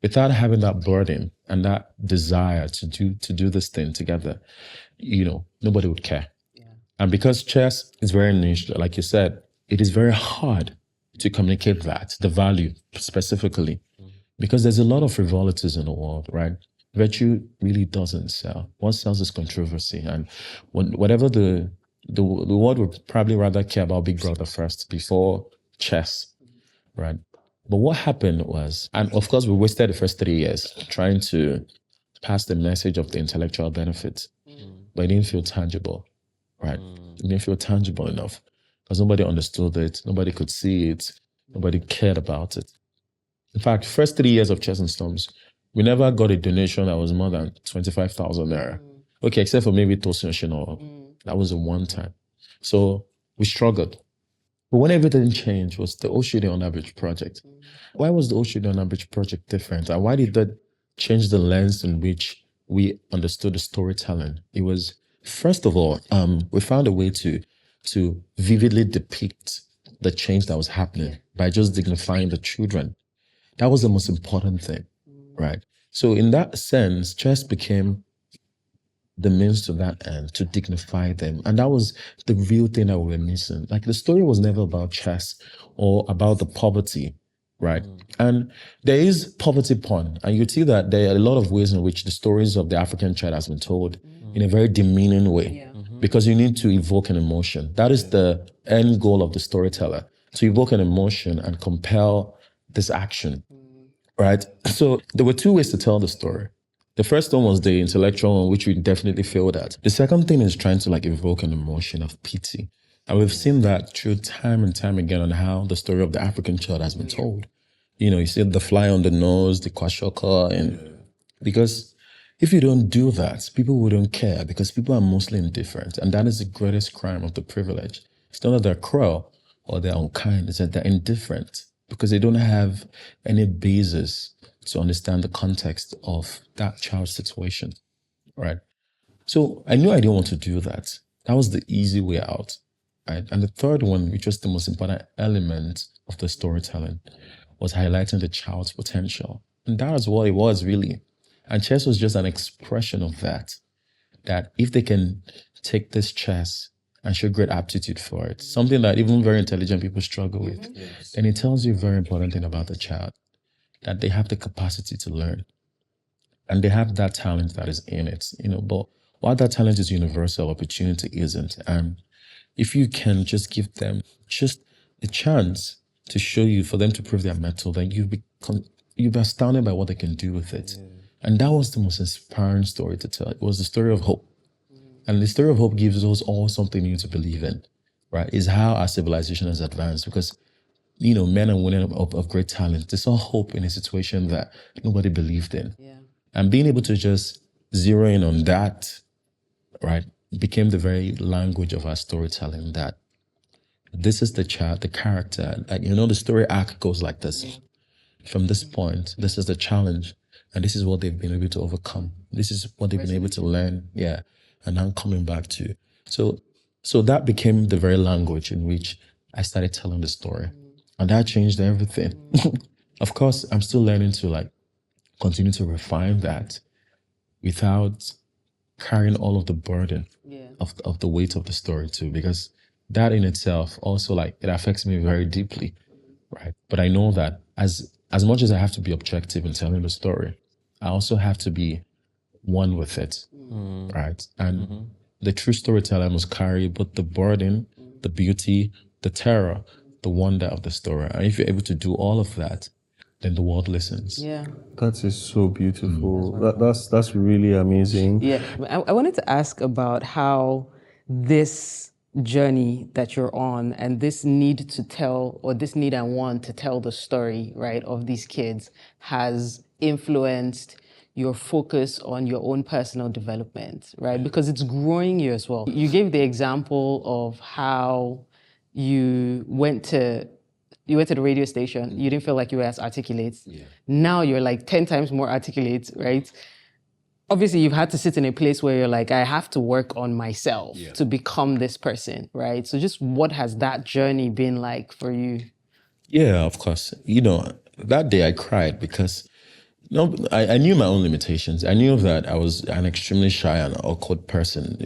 Speaker 1: Without having that burden and that desire to do this thing together, nobody would care. And because chess is very niche, like you said, it is very hard to communicate that, the value specifically, because there's a lot of frivolities in the world, right? Virtue really doesn't sell. What sells is controversy. And whatever the world would probably rather care about Big Brother first before chess, right? But what happened was, and of course we wasted the first 3 years trying to pass the message of the intellectual benefits, but it didn't feel tangible, right? It didn't feel tangible enough because nobody understood it, nobody could see it, nobody cared about it. In fact, first 3 years of Chess and Slums, we never got a donation that was more than 25,000 naira. Okay, except for maybe Tosin Oshino. That was a one time. So we struggled. But when everything changed was the Oshide on Average project. Why was the Oshide on Average project different? And why did that change the lens in which we understood the storytelling? It was, first of all, we found a way to vividly depict the change that was happening by just dignifying the children. That was the most important thing, right? So in that sense, chess became the means to that end, to dignify them. And that was the real thing that we were missing. Like the story was never about chess or about the poverty, right? And there is poverty porn. And you see that there are a lot of ways in which the stories of the African child has been told in a very demeaning way. Because you need to evoke an emotion. That is the end goal of the storyteller, to evoke an emotion and compel this action, right? So there were two ways to tell the story. The first one was the intellectual one, which we definitely failed at. The second thing is trying to evoke an emotion of pity. And we've seen that through time and time again on how the story of the African child has been told. You see the fly on the nose, the kwashiorkor, and because if you don't do that, people wouldn't care because people are mostly indifferent. And that is the greatest crime of the privilege. It's not that they're cruel or they're unkind, it's that they're indifferent because they don't have any basis to understand the context of that child's situation, right? So I knew I didn't want to do that. That was the easy way out, right? And the third one, which was the most important element of the storytelling, was highlighting the child's potential. And that is what it was really. And chess was just an expression of that if they can take this chess and show great aptitude for it, something that even very intelligent people struggle with, then it tells you a very important thing about the child, that they have the capacity to learn. And they have that talent that is in it, but while that talent is universal, opportunity isn't. And if you can just give them just a chance to show you, for them to prove their mettle, then you'll be astounded by what they can do with it. And that was the most inspiring story to tell. It was the story of hope. And the story of hope gives us all something new to believe in, right? Is how our civilization has advanced because, men and women of great talent, they saw hope in a situation that nobody believed in. And being able to just zero in on that, right, became the very language of our storytelling, that this is the child, the character. The story arc goes like this. From this point, this is the challenge. And this is what they've been able to overcome. This is what they've been able to learn. Yeah. And now coming back to. So that became the very language in which I started telling the story. And that changed everything. Of course, I'm still learning to continue to refine that without carrying all of the burden of the weight of the story too, because that in itself also it affects me very deeply, right? But I know that as much as I have to be objective in telling the story, I also have to be one with it, right? And the true storyteller must carry both the burden, the beauty, the terror, the wonder of the story. And if you're able to do all of that, then the world listens.
Speaker 3: Yeah.
Speaker 4: That is so beautiful. That's really amazing.
Speaker 3: Yeah. I wanted to ask about how this journey that you're on and this need to tell, or this need and want to tell the story, right, of these kids has influenced your focus on your own personal development, right? Because it's growing you as well. You gave the example of how you went to the radio station, you didn't feel like you were as articulate. Yeah. Now you're like 10 times more articulate, right? Obviously, you've had to sit in a place where you're like, I have to work on myself to become this person, right? So just what has that journey been like for you?
Speaker 1: Yeah, of course. That day I cried because I knew my own limitations. I knew that I was an extremely shy and awkward person,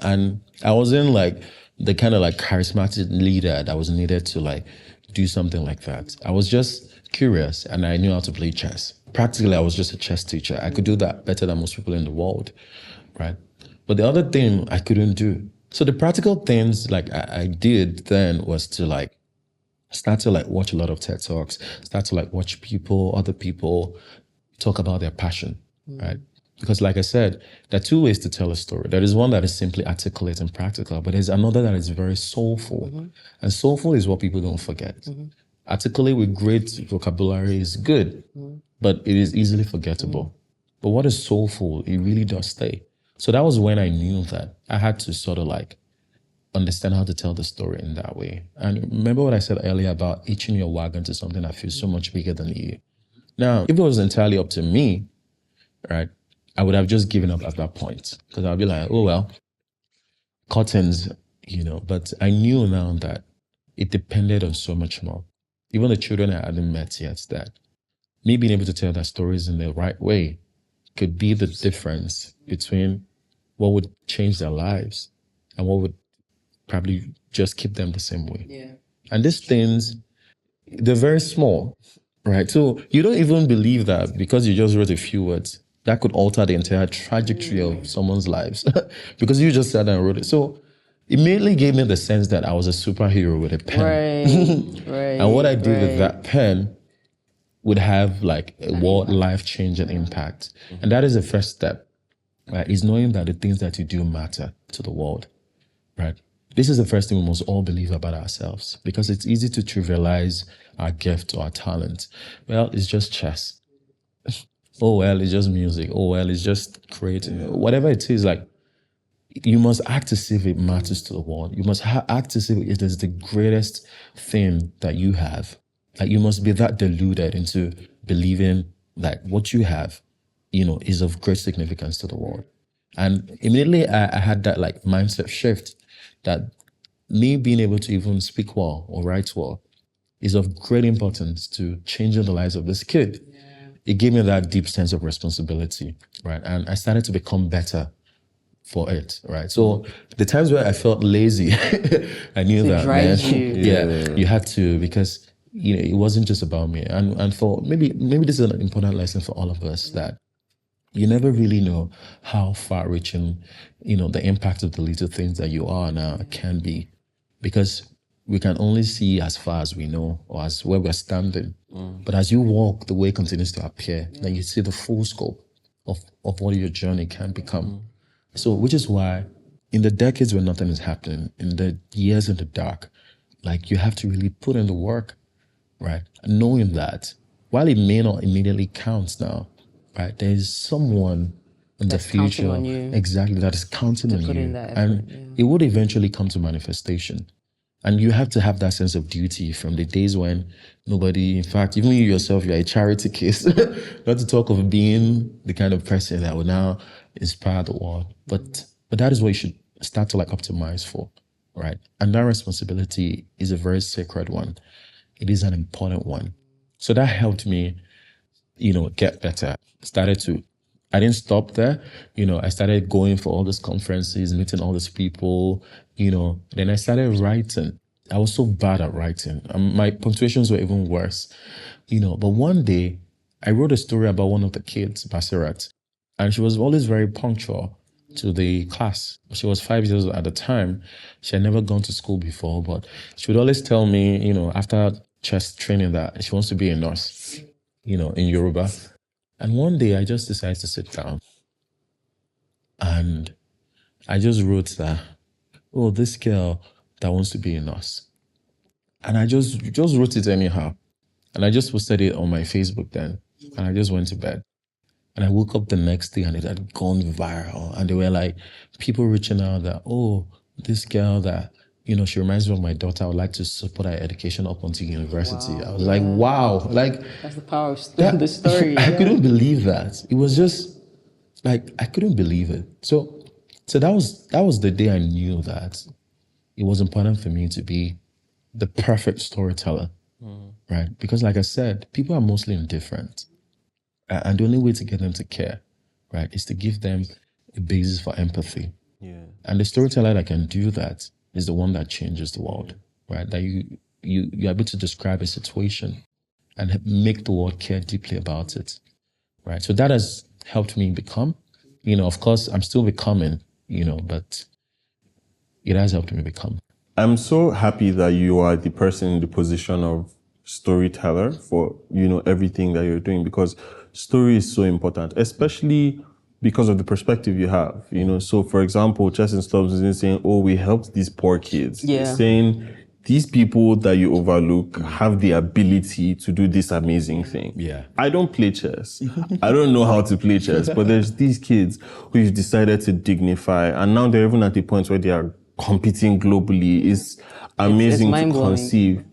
Speaker 1: and I wasn't like the kind of like charismatic leader that was needed to like do something like that. I was just curious and I knew how to play chess. Practically, I was just a chess teacher. I could do that better than most people in the world, right? But the other thing I couldn't do. So the practical things like I did then was to like start to like watch a lot of TED Talks, start to like watch other people talk about their passion, right? Because like I said, there are two ways to tell a story. There is one that is simply articulate and practical, but there's another that is very soulful. And soulful is what people don't forget. Articulate with great vocabulary is good, but it is easily forgettable. But what is soulful, it really does stay. So that was when I knew that I had to sort of like understand how to tell the story in that way. And remember what I said earlier about hitching your wagon to something that feels so much bigger than you. Now, if it was entirely up to me, right, I would have just given up at that point because I'd be like, oh, well, curtains, but I knew now that it depended on so much more. Even the children I hadn't met yet, that me being able to tell their stories in the right way could be the difference between what would change their lives and what would probably just keep them the same way.
Speaker 3: Yeah.
Speaker 1: And these things, they're very small, right? So you don't even believe that because you just wrote a few words, that could alter the entire trajectory of someone's lives because you just sat down and wrote it. So it immediately gave me the sense that I was a superhero with a pen.
Speaker 3: Right.
Speaker 1: And what I did with that pen would have like a world life-changing impact. And that is the first step, right? Is knowing that the things that you do matter to the world, right? This is the first thing we must all believe about ourselves because it's easy to trivialize our gift or our talent. Well, it's just chess. Oh, well, it's just music. Oh, well, it's just creating. Whatever it is, like, you must act as if it matters to the world. You must act as if it is the greatest thing that you have. Like, you must be that deluded into believing that what you have, is of great significance to the world. And immediately I had that like mindset shift that me being able to even speak well or write well is of great importance to changing the lives of this kid. Yeah. It gave me that deep sense of responsibility, right? And I started to become better for it, right? So the times where I felt lazy, I knew that, man, you had to, because it wasn't just about me. And for maybe this is an important lesson for all of us, that you never really know how far-reaching, the impact of the little things that you are now can be, because we can only see as far as we know or as where we're standing. But as you walk, the way continues to appear, then you see the full scope of what your journey can become. So, which is why in the decades when nothing is happening, in the years in the dark, like, you have to really put in the work, right? Knowing that while it may not immediately count now, right, there's someone in the future,
Speaker 3: on you,
Speaker 1: exactly, that is counting on you, and it would eventually come to manifestation. And you have to have that sense of duty from the days when nobody, in fact, even you yourself, you're a charity case, not to talk of being the kind of person that will now inspire the world. But that is what you should start to like optimize for, right? And that responsibility is a very sacred one. It is an important one. So that helped me, get better. I didn't stop there. I started going for all these conferences, meeting all these people, then I started writing. I was so bad at writing. My punctuations were even worse, but one day I wrote a story about one of the kids, Basirat, and she was always very punctual to the class. She was 5 years old at the time. She had never gone to school before, but she would always tell me, after chess training, that she wants to be a nurse, in Yoruba. And one day I just decided to sit down and I just wrote that oh, this girl that wants to be a nurse. And I just wrote it anyhow. And I just posted it on my Facebook then. And I just went to bed. And I woke up the next day and it had gone viral. And they were like, people reaching out that, oh, this girl that, she reminds me of my daughter. I would like to support her education up until university. Wow. I was like, wow. Like,
Speaker 3: that's the power of the story.
Speaker 1: I couldn't believe that. It was just like, I couldn't believe it. So that was the day I knew that it was important for me to be the perfect storyteller, right? Because like I said, people are mostly indifferent. And the only way to get them to care, right, is to give them a basis for empathy. Yeah. And the storyteller that can do that is the one that changes the world, right? That you're able to describe a situation and make the world care deeply about it, right? So that has helped me become, of course, I'm still becoming, but it has helped me become.
Speaker 4: I'm so happy that you are the person in the position of storyteller for, everything that you're doing, because story is so important, especially because of the perspective you have, So for example, Chess and Slums isn't saying, oh, we helped these poor kids. Yeah. It's saying these people that you overlook have the ability to do this amazing thing. Yeah. I don't play chess. I don't know how to play chess, but there's these kids who you've decided to dignify, and now they're even at the point where they are competing globally. It's amazing to conceive.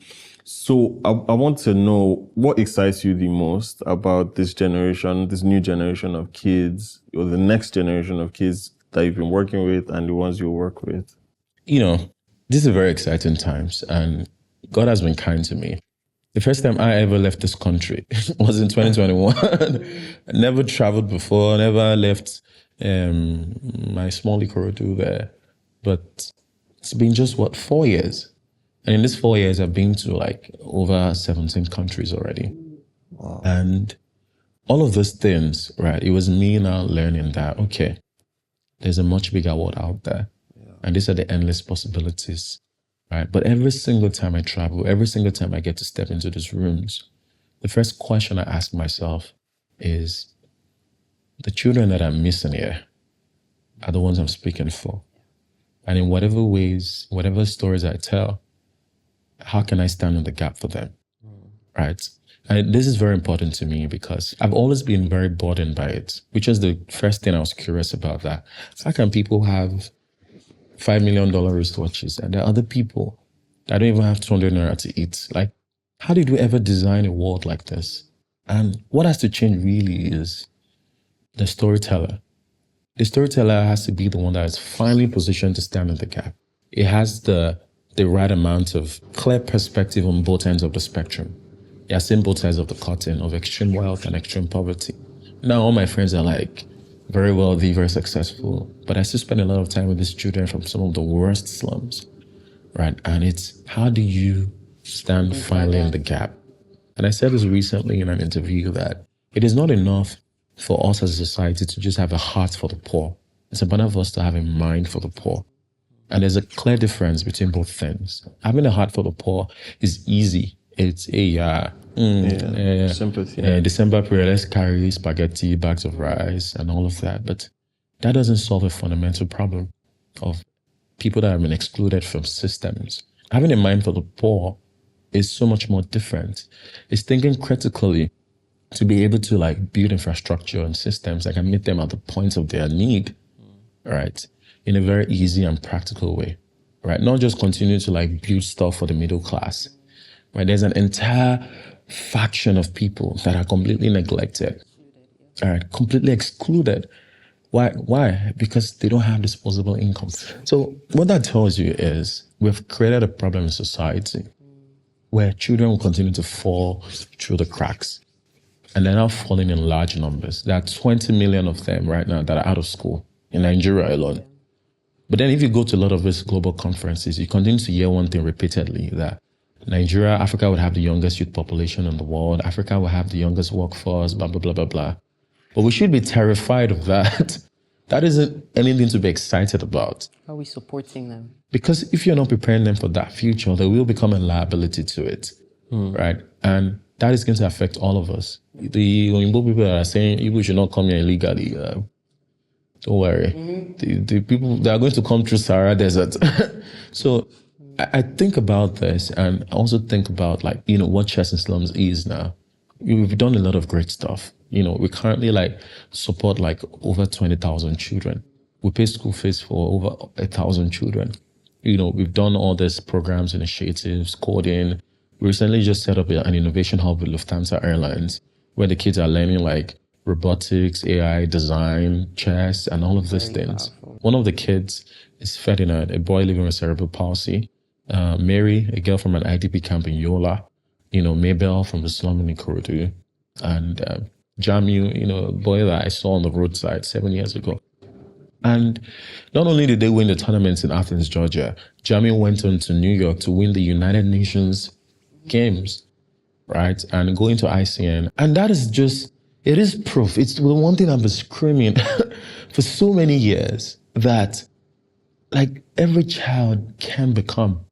Speaker 4: So I want to know what excites you the most about this generation, this new generation of kids, or the next generation of kids that you've been working with and the ones you work with.
Speaker 1: These are very exciting times, and God has been kind to me. The first time I ever left this country was in 2021. I never traveled before, never left my small Ikorodu there. But it's been just, 4 years? And in these 4 years, I've been to over 17 countries already. Wow. And all of those things, right, it was me now learning that, okay, there's a much bigger world out there. Yeah. And these are the endless possibilities, right? But every single time I travel, every single time I get to step into these rooms, the first question I ask myself is, the children that I'm missing here are the ones I'm speaking for. And in whatever ways, whatever stories I tell, how can I stand in the gap for them, right? And this is very important to me because I've always been very burdened by it, which is the first thing I was curious about. That how can people have $5 million wristwatches and there are other people that don't even have 200 naira to eat? Like, how did we ever design a world like this? And what has to change really is the storyteller. The storyteller has to be the one that is finally positioned to stand in the gap. It has the right amount of clear perspective on both ends of the spectrum. You're seeing both sides of the curtain of extreme wealth and extreme poverty. Now all my friends are very wealthy, very successful, but I still spend a lot of time with these children from some of the worst slums, right? And it's, how do you stand finally in the gap? And I said this recently in an interview that it is not enough for us as a society to just have a heart for the poor. It's important for us to have a mind for the poor. And there's a clear difference between both things. Having a heart for the poor is easy. It's
Speaker 4: sympathy.
Speaker 1: December period, let's carry spaghetti, bags of rice, and all of that. But that doesn't solve a fundamental problem of people that have been excluded from systems. Having a mind for the poor is so much more different. It's thinking critically to be able to build infrastructure and systems that can meet them at the points of their need, right? In a very easy and practical way, right? Not just continue to build stuff for the middle class, right? There's an entire faction of people that are completely neglected, all right? Completely excluded. Why? Because they don't have disposable income. So what that tells you is we've created a problem in society where children will continue to fall through the cracks. And they're now falling in large numbers. There are 20 million of them right now that are out of school in Nigeria alone. But then if you go to a lot of these global conferences, you continue to hear one thing repeatedly, that Africa would have the youngest youth population in the world. Africa will have the youngest workforce, blah, blah, blah, blah, blah. But we should be terrified of that. That isn't anything to be excited about.
Speaker 3: How are we supporting them?
Speaker 1: Because if you're not preparing them for that future, they will become a liability to it, right? And that is going to affect all of us. The Oyinbo people that are saying people should not come here illegally, Don't worry. The people, they are going to come through Sahara Desert. So I think about this, and I also think about like, what Chess in Slums is now. We've done a lot of great stuff. We currently like support like over 20,000 children. We pay school fees for over 1,000 children. We've done all these programs, initiatives, coding. We recently just set up an innovation hub with Lufthansa Airlines, where the kids are learning like robotics, AI, design, chess, and all of these things. Powerful. One of the kids is Ferdinand, a boy living with cerebral palsy. Mary, a girl from an IDP camp in Yola. Mabel from the slum in Ikorodu. And Jamu, a boy that I saw on the roadside 7 years ago. And not only did they win the tournaments in Athens, Georgia, Jamu went on to New York to win the United Nations Games, right? And go into ICN. And that is just, it is proof. It's the one thing I've been screaming for so many years, that like every child can become.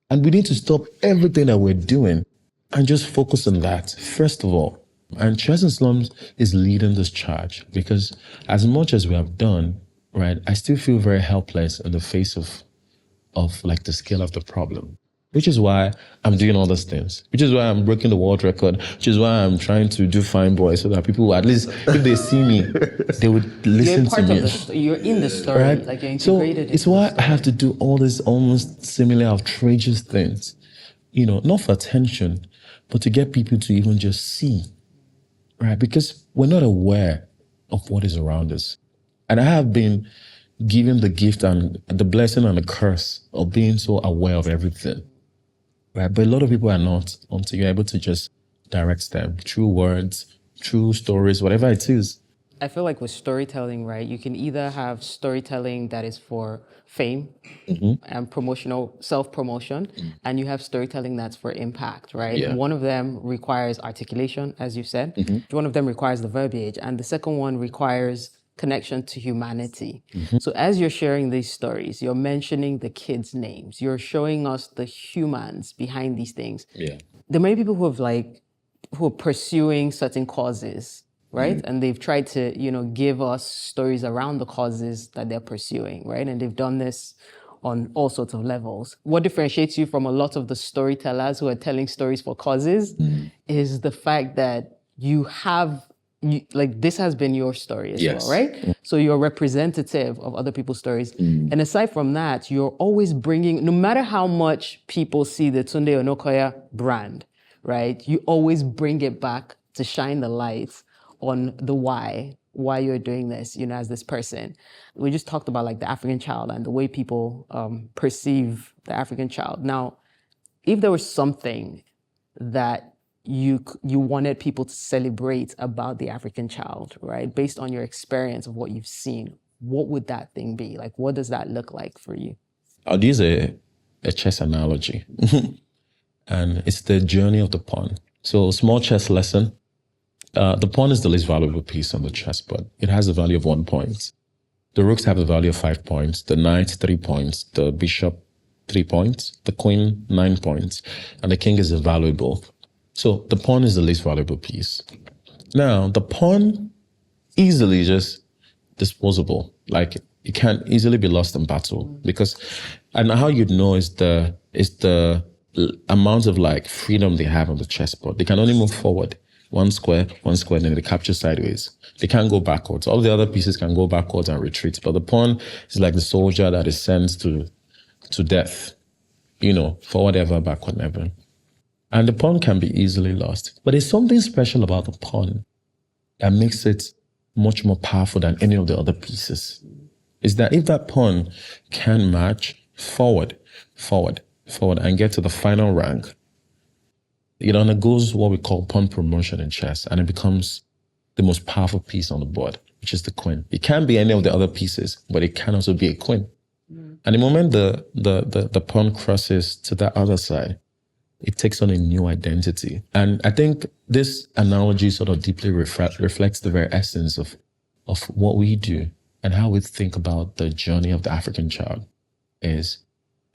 Speaker 1: And we need to stop everything that we're doing and just focus on that, first of all. And Chess in Slums is leading this charge, because as much as we have done, right, I still feel very helpless in the face of like the scale of the problem, which is why I'm doing all these things, which is why I'm breaking the world record, which is why I'm trying to do Fine Boy, so that people, at least if they see me, they would listen to me.
Speaker 3: You're in the story, right? Like you're integrated.
Speaker 1: So it's why I have to do all these almost seemingly outrageous things, not for attention, but to get people to even just see, right? Because we're not aware of what is around us. And I have been given the gift and the blessing and the curse of being so aware of everything. Right, but a lot of people are not, until you're able to just direct them through words, through stories, whatever it is.
Speaker 3: I feel like with storytelling, right, you can either have storytelling that is for fame and promotional, self-promotion, and you have storytelling that's for impact, right? Yeah. One of them requires articulation, as you said. One of them requires the verbiage, and the second one requires connection to humanity. So as you're sharing these stories, you're mentioning the kids' names, you're showing us the humans behind these things. Yeah. There are many people who are pursuing certain causes, right? And they've tried to, give us stories around the causes that they're pursuing, right? And they've done this on all sorts of levels. What differentiates you from a lot of the storytellers who are telling stories for causes is the fact that this has been your story as well, right? So you're representative of other people's stories. And aside from that, you're always bringing, no matter how much people see the Tunde Onakoya brand, right? You always bring it back to shine the light on the why you're doing this, as this person. We just talked about like the African child and the way people perceive the African child. Now, if there was something that you wanted people to celebrate about the African child, right? Based on your experience of what you've seen, what would that thing be? Like, what does that look like for you?
Speaker 1: I'll use a chess analogy. And it's the journey of the pawn. So small chess lesson. The pawn is the least valuable piece on the chessboard. It has a value of 1 point. The rooks have a value of 5 points. The knight, 3 points. The bishop, 3 points. The queen, 9 points. And the king is invaluable. So the pawn is the least valuable piece. Now, the pawn easily just disposable. Like, it can easily be lost in battle, because, and how you'd know is the amount of like freedom they have on the chessboard. They can only move forward one square, and then they capture sideways. They can't go backwards. All the other pieces can go backwards and retreat, but the pawn is like the soldier that is sent to death, forward ever, backward never. And the pawn can be easily lost. But there's something special about the pawn that makes it much more powerful than any of the other pieces. Is that if that pawn can march forward, and get to the final rank, it undergoes what we call pawn promotion in chess, and it becomes the most powerful piece on the board, which is the queen. It can be any of the other pieces, but it can also be a queen. And the moment the pawn crosses to that other side, it takes on a new identity. And I think this analogy sort of deeply reflects the very essence of what we do and how we think about the journey of the African child. Is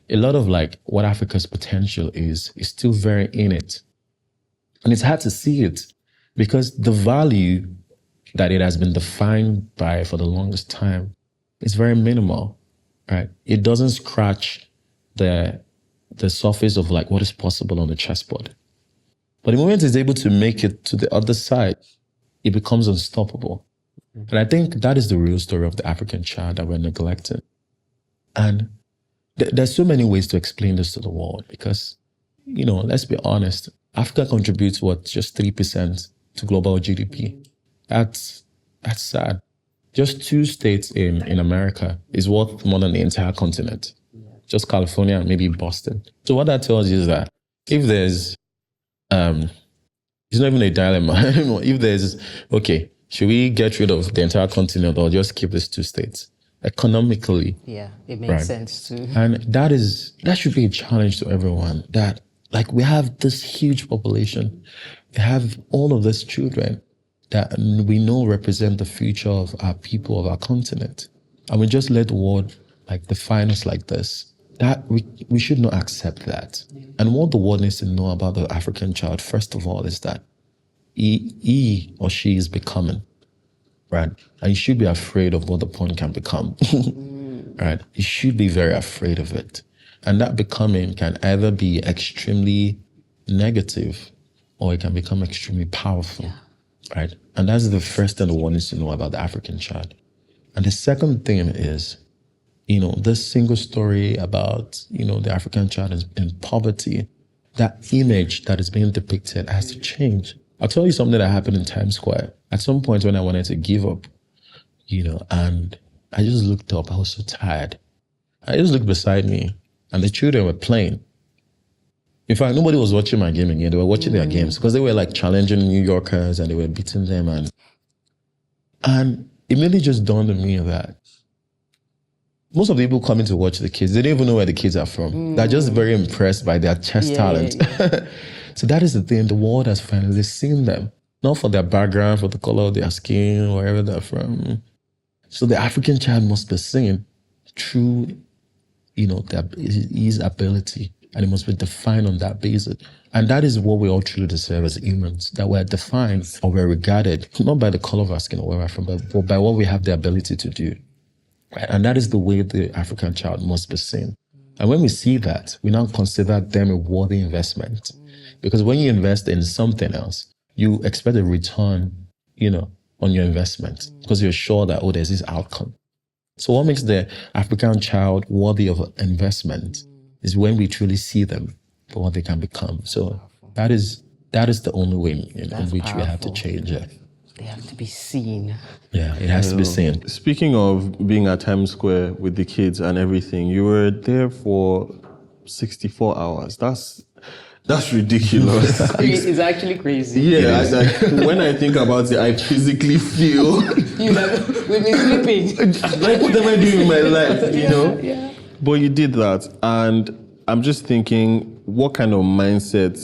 Speaker 1: a lot of like what Africa's potential is still very in it. And it's hard to see it because the value that it has been defined by for the longest time is very minimal, right? It doesn't scratch the surface of like what is possible on the chessboard. But the moment it's able to make it to the other side, it becomes unstoppable. And I think that is the real story of the African child that we're neglecting. And there's so many ways to explain this to the world because, you know, let's be honest, Africa contributes just 3% to global GDP. That's sad. Just 2 states in America is worth more than the entire continent. Just California and maybe Boston. So what that tells you is that if there's, it's not even a dilemma anymore. If there's, okay, should we get rid of the entire continent or just keep these 2 states? Economically.
Speaker 3: Yeah, it makes sense too.
Speaker 1: And that should be a challenge to everyone that like we have this huge population. We have all of these children that we know represent the future of our people, of our continent. And we just let the world like define us like this. That we should not accept that. And what the world needs to know about the African child, first of all, is that he or she is becoming, right? And you should be afraid of what the point can become, right? You should be very afraid of it. And that becoming can either be extremely negative or it can become extremely powerful, right? And that's the first thing the world needs to know about the African child. And the second thing is, you know, this single story about, you know, the African child in poverty, that image that is being depicted has to change. I'll tell you something that happened in Times Square. At some point when I wanted to give up, you know, and I just looked up, I was so tired. I just looked beside me and the children were playing. In fact, nobody was watching my game again. They were watching their games because they were like challenging New Yorkers and they were beating them. And it really just dawned on me that most of the people coming to watch the kids, they don't even know where the kids are from. They're just very impressed by their chess talent. Yeah. So that is the thing. The world has finally seen them, not for their background, for the color of their skin, wherever they're from. So the African child must be seen through, you know, his ability, and it must be defined on that basis. And that is what we all truly deserve as humans, that we're defined or we're regarded, not by the color of our skin or where we're from, but by what we have the ability to do. Right? And that is the way the African child must be seen. And when we see that, we now consider them a worthy investment. Because when you invest in something else, you expect a return, you know, on your investment because you're sure that, oh, there's this outcome. So what makes the African child worthy of investment is when we truly see them for what they can become. So that is the only way in which we have to change it.
Speaker 3: They have to be seen.
Speaker 1: Yeah, it has to be seen.
Speaker 4: Speaking of being at Times Square with the kids and everything, you were there for 64 hours. That's ridiculous.
Speaker 3: It's actually crazy.
Speaker 4: Yeah, when I think about it, I physically feel
Speaker 3: we've been sleeping.
Speaker 4: Like, what am I doing in my life, you know?
Speaker 3: Yeah.
Speaker 4: But you did that, and I'm just thinking, what kind of mindset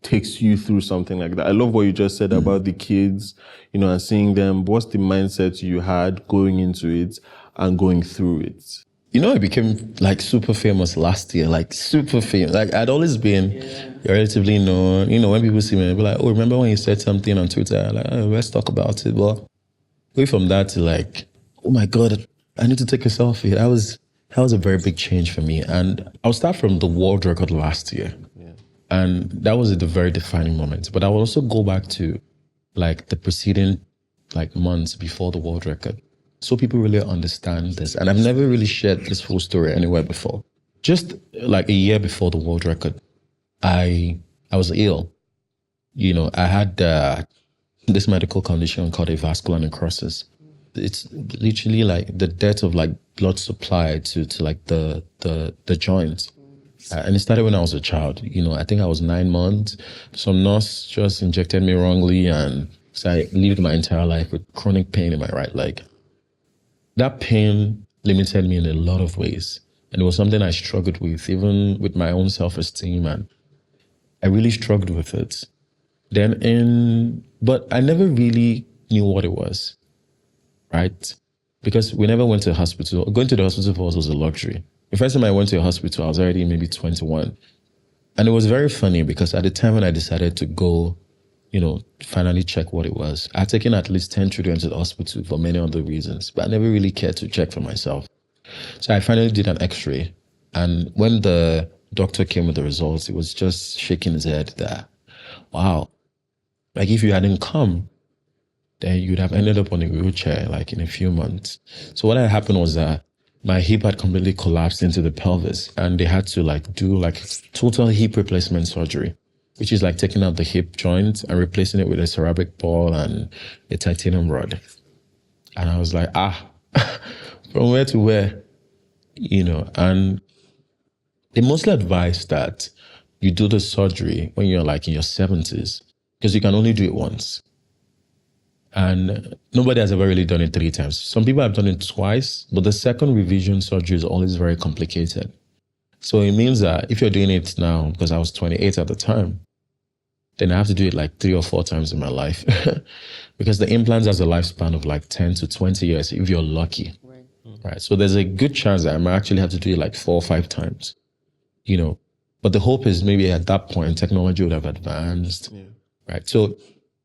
Speaker 4: takes you through something like that? I love what you just said about the kids, you know, and seeing them. What's the mindset you had going into it and going through it?
Speaker 1: You know, I became like super famous last year, like super famous. Like I'd always been relatively known. You know, when people see me, they'll be like, oh, remember when you said something on Twitter? Like, oh, let's talk about it. But going from that to like, oh my God, I need to take a selfie. That was a very big change for me. And I'll start from the world record last year. Yeah. And that was the very defining moment. But I will also go back to like the preceding like months before the world record. So people really understand this. And I've never really shared this full story anywhere before. Just like a year before the world record, I was ill. You know, I had this medical condition called avascular necrosis. It's literally like the death of like blood supply to like the joints. And it started when I was a child. You know, I think I was 9 months. Some nurse just injected me wrongly, and so I lived my entire life with chronic pain in my right leg. That pain limited me in a lot of ways. And it was something I struggled with, even with my own self-esteem. And I really struggled with it. But I never really knew what it was, right? Because we never went to a hospital. Going to the hospital for us was a luxury. The first time I went to a hospital, I was already maybe 21. And it was very funny because at the time when I decided to go finally check what it was. I'd taken at least 10 children to the hospital for many other reasons, but I never really cared to check for myself. So I finally did an x-ray. And when the doctor came with the results, he was just shaking his head that, wow, like if you hadn't come, then you'd have ended up on a wheelchair like in a few months. So what had happened was that my hip had completely collapsed into the pelvis, and they had to do total hip replacement surgery, which is like taking out the hip joint and replacing it with a ceramic ball and a titanium rod. And I was like, from where to where, and they mostly advise that you do the surgery when you're like in your 70s, because you can only do it once. And nobody has ever really done it 3 times. Some people have done it twice, but the second revision surgery is always very complicated. So it means that if you're doing it now, because I was 28 at the time, then I have to do it like 3 or 4 times in my life. Because the implants has a lifespan of like 10 to 20 years if you're lucky. Right. So there's a good chance that I might actually have to do it like 4 or 5 times. But the hope is maybe at that point technology would have advanced. Yeah. Right. So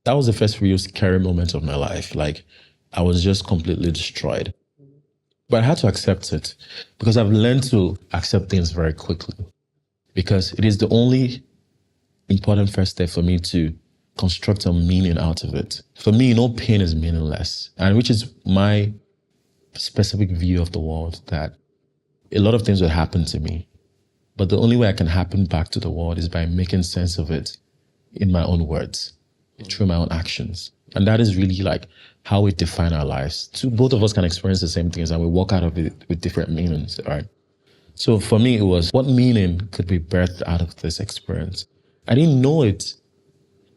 Speaker 1: that was the first real scary moment of my life. Like I was just completely destroyed. But I had to accept it because I've learned to accept things very quickly, because it is the only important first step for me to construct a meaning out of it. For me, no pain is meaningless, and which is my specific view of the world, that a lot of things will happen to me, but the only way I can happen back to the world is by making sense of it in my own words, through my own actions. And that is really like how we define our lives. Both of us can experience the same things and we walk out of it with different meanings, right? So for me, it was, what meaning could be birthed out of this experience? I didn't know it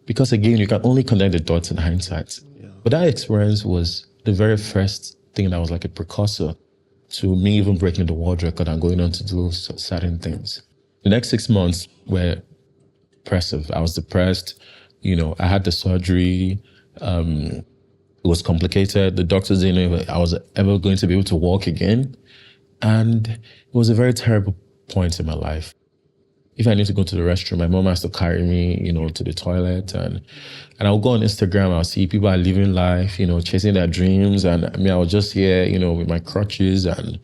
Speaker 1: because, again, you can only connect the dots in hindsight. Yeah. But that experience was the very first thing that was like a precursor to me even breaking the world record and going on to do certain things. The next 6 months were oppressive. I was depressed. I had the surgery. It was complicated. The doctors didn't know if I was ever going to be able to walk again. And it was a very terrible point in my life. If I need to go to the restroom, my mom has to carry me, to the toilet. And I'll go on Instagram, I'll see people are living life, chasing their dreams. And I was just here, with my crutches. And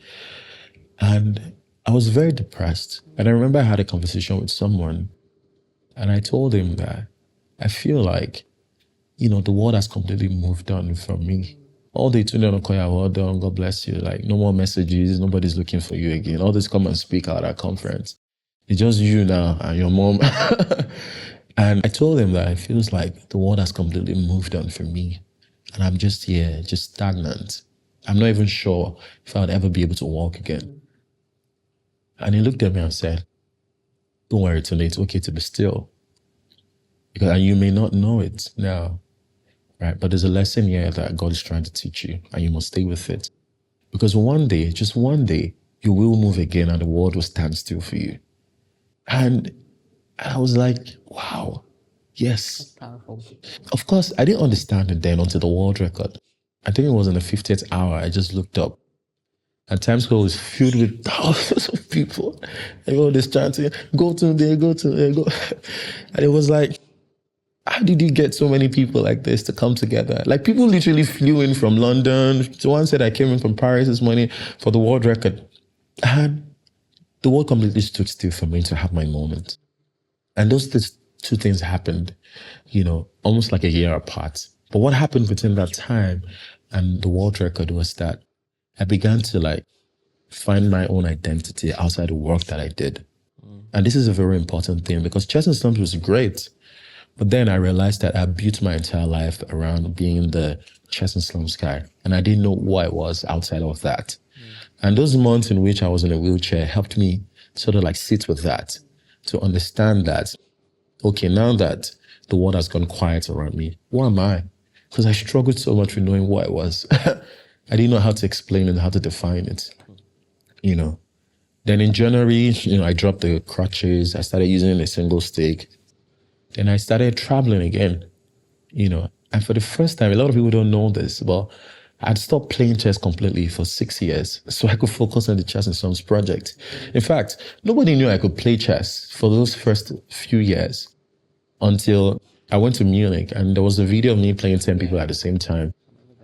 Speaker 1: I was very depressed. And I remember I had a conversation with someone. And I told him that I feel like, the world has completely moved on from me. All the Tunde Onakoya, well done, God bless you. Like, no more messages, nobody's looking for you again. All this come and speak at our conference. It's just you now and your mom. And I told him that it feels like the world has completely moved on from me. And I'm just here, just stagnant. I'm not even sure if I would ever be able to walk again. And he looked at me and said, don't worry, Tunde, it's okay to be still. Because you may not know it now, right? But there's a lesson here that God is trying to teach you, and you must stay with it. Because one day, just one day, you will move again and the world will stand still for you. And I was like, wow, yes.
Speaker 3: That's powerful.
Speaker 1: Of course, I didn't understand it then until the world record. I think it was in the 50th hour, I just looked up. And Times Square was filled with thousands of people. Everyone was chanting, go to there, go to there, go. And it was like, how did you get so many people like this to come together? Like, people literally flew in from London. Someone said I came in from Paris this morning for the world record. And the world completely stood still for me to have my moment. And those two things happened, almost like a year apart. But what happened between that time and the world record was that I began to find my own identity outside the work that I did. And this is a very important thing, because Chess and Slums was great. But then I realized that I built my entire life around being the Chess and Slums guy. And I didn't know who I was outside of that. And those months in which I was in a wheelchair helped me sort of sit with that, to understand that, okay, now that the world has gone quiet around me, who am I? Because I struggled so much with knowing who I was. I didn't know how to explain it, how to define it, Then in January, I dropped the crutches. I started using a single stick. Then I started traveling again, And for the first time, a lot of people don't know this, but I'd stopped playing chess completely for 6 years so I could focus on the Chess and Slums project. In fact, nobody knew I could play chess for those first few years until I went to Munich, and there was a video of me playing 10 people at the same time.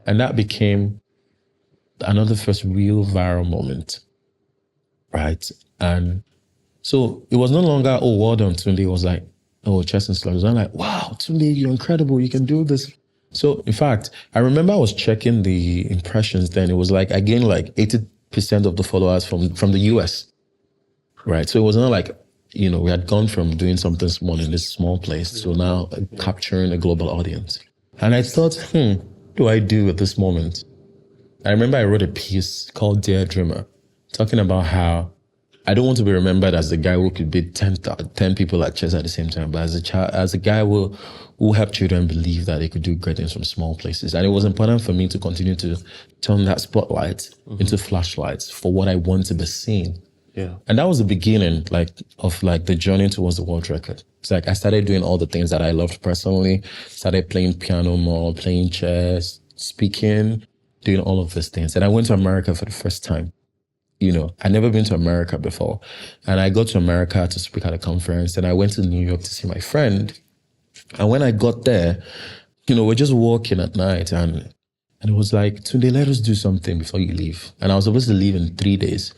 Speaker 1: And that became another first real viral moment, right? And so it was no longer, oh, well done, Tunde. It was like, oh, Chess and Slums. I'm like, wow, Tunde, you're incredible. You can do this. So in fact, I remember I was checking the impressions then. It was like, I gained like 80% of the followers from the US, right? So it was not like, you know, we had gone from doing something small in this small place to now capturing a global audience. And I thought, what do I do at this moment? I remember I wrote a piece called Dear Dreamer, talking about how I don't want to be remembered as the guy who could beat 10 people at chess at the same time, but as a guy who helped children believe that they could do great things from small places. And it was important for me to continue to turn that spotlight into flashlights for what I want to be seen.
Speaker 4: Yeah.
Speaker 1: And that was the beginning, of the journey towards the world record. It's like I started doing all the things that I loved personally, started playing piano more, playing chess, speaking, doing all of these things. And I went to America for the first time. You know, I'd never been to America before. And I got to America to speak at a conference, and I went to New York to see my friend. And when I got there, you know, we're just walking at night, and it was like, Tunde, let us do something before you leave. And I was supposed to leave in 3 days.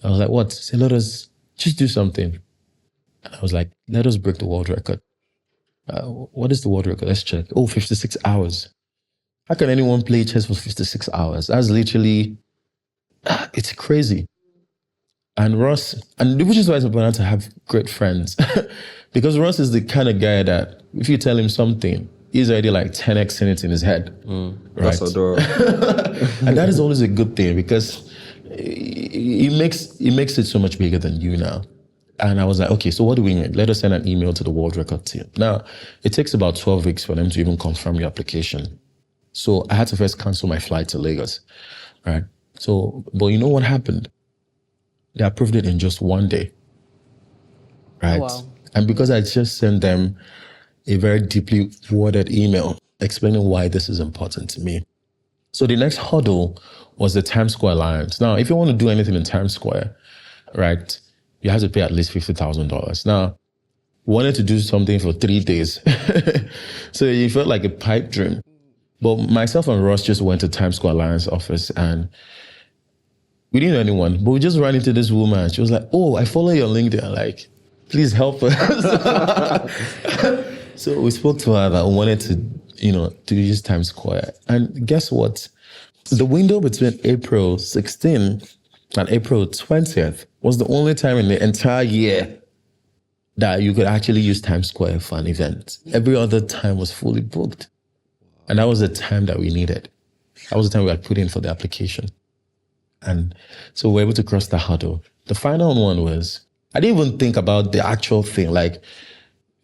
Speaker 1: I was like, what? He said, let us just do something. And I was like, let us break the world record. What is the world record? Let's check. Oh, 56 hours. How can anyone play chess for 56 hours? That's literally, it's crazy. And Ross, and which is why it's important to have great friends. Because Ross is the kind of guy that if you tell him something, he's already like 10x it in his head. Right?
Speaker 4: That's adorable.
Speaker 1: And that is always a good thing, because it makes it so much bigger than you now. And I was like, okay, so what do we need? Let us send an email to the world record team. Now, it takes about 12 weeks for them to even confirm your application. So I had to first cancel my flight to Lagos, right? So, but you know what happened? They approved it in just 1 day, right?
Speaker 3: Oh, wow.
Speaker 1: And because I just sent them a very deeply worded email explaining why this is important to me. So the next hurdle was the Times Square Alliance. Now, if you want to do anything in Times Square, right, you have to pay at least $50,000. Now, wanted to do something for 3 days. So it felt like a pipe dream. But myself and Ross just went to Times Square Alliance office, and we didn't know anyone, but we just ran into this woman. She was like, oh, I follow you on LinkedIn. I'm like, please help us. So we spoke to her that we wanted to use Times Square. And guess what? The window between April 16th and April 20th was the only time in the entire year that you could actually use Times Square for an event. Every other time was fully booked. And that was the time that we needed. That was the time we had put in for the application. And so we were able to cross the hurdle. The final one was, I didn't even think about the actual thing. Like,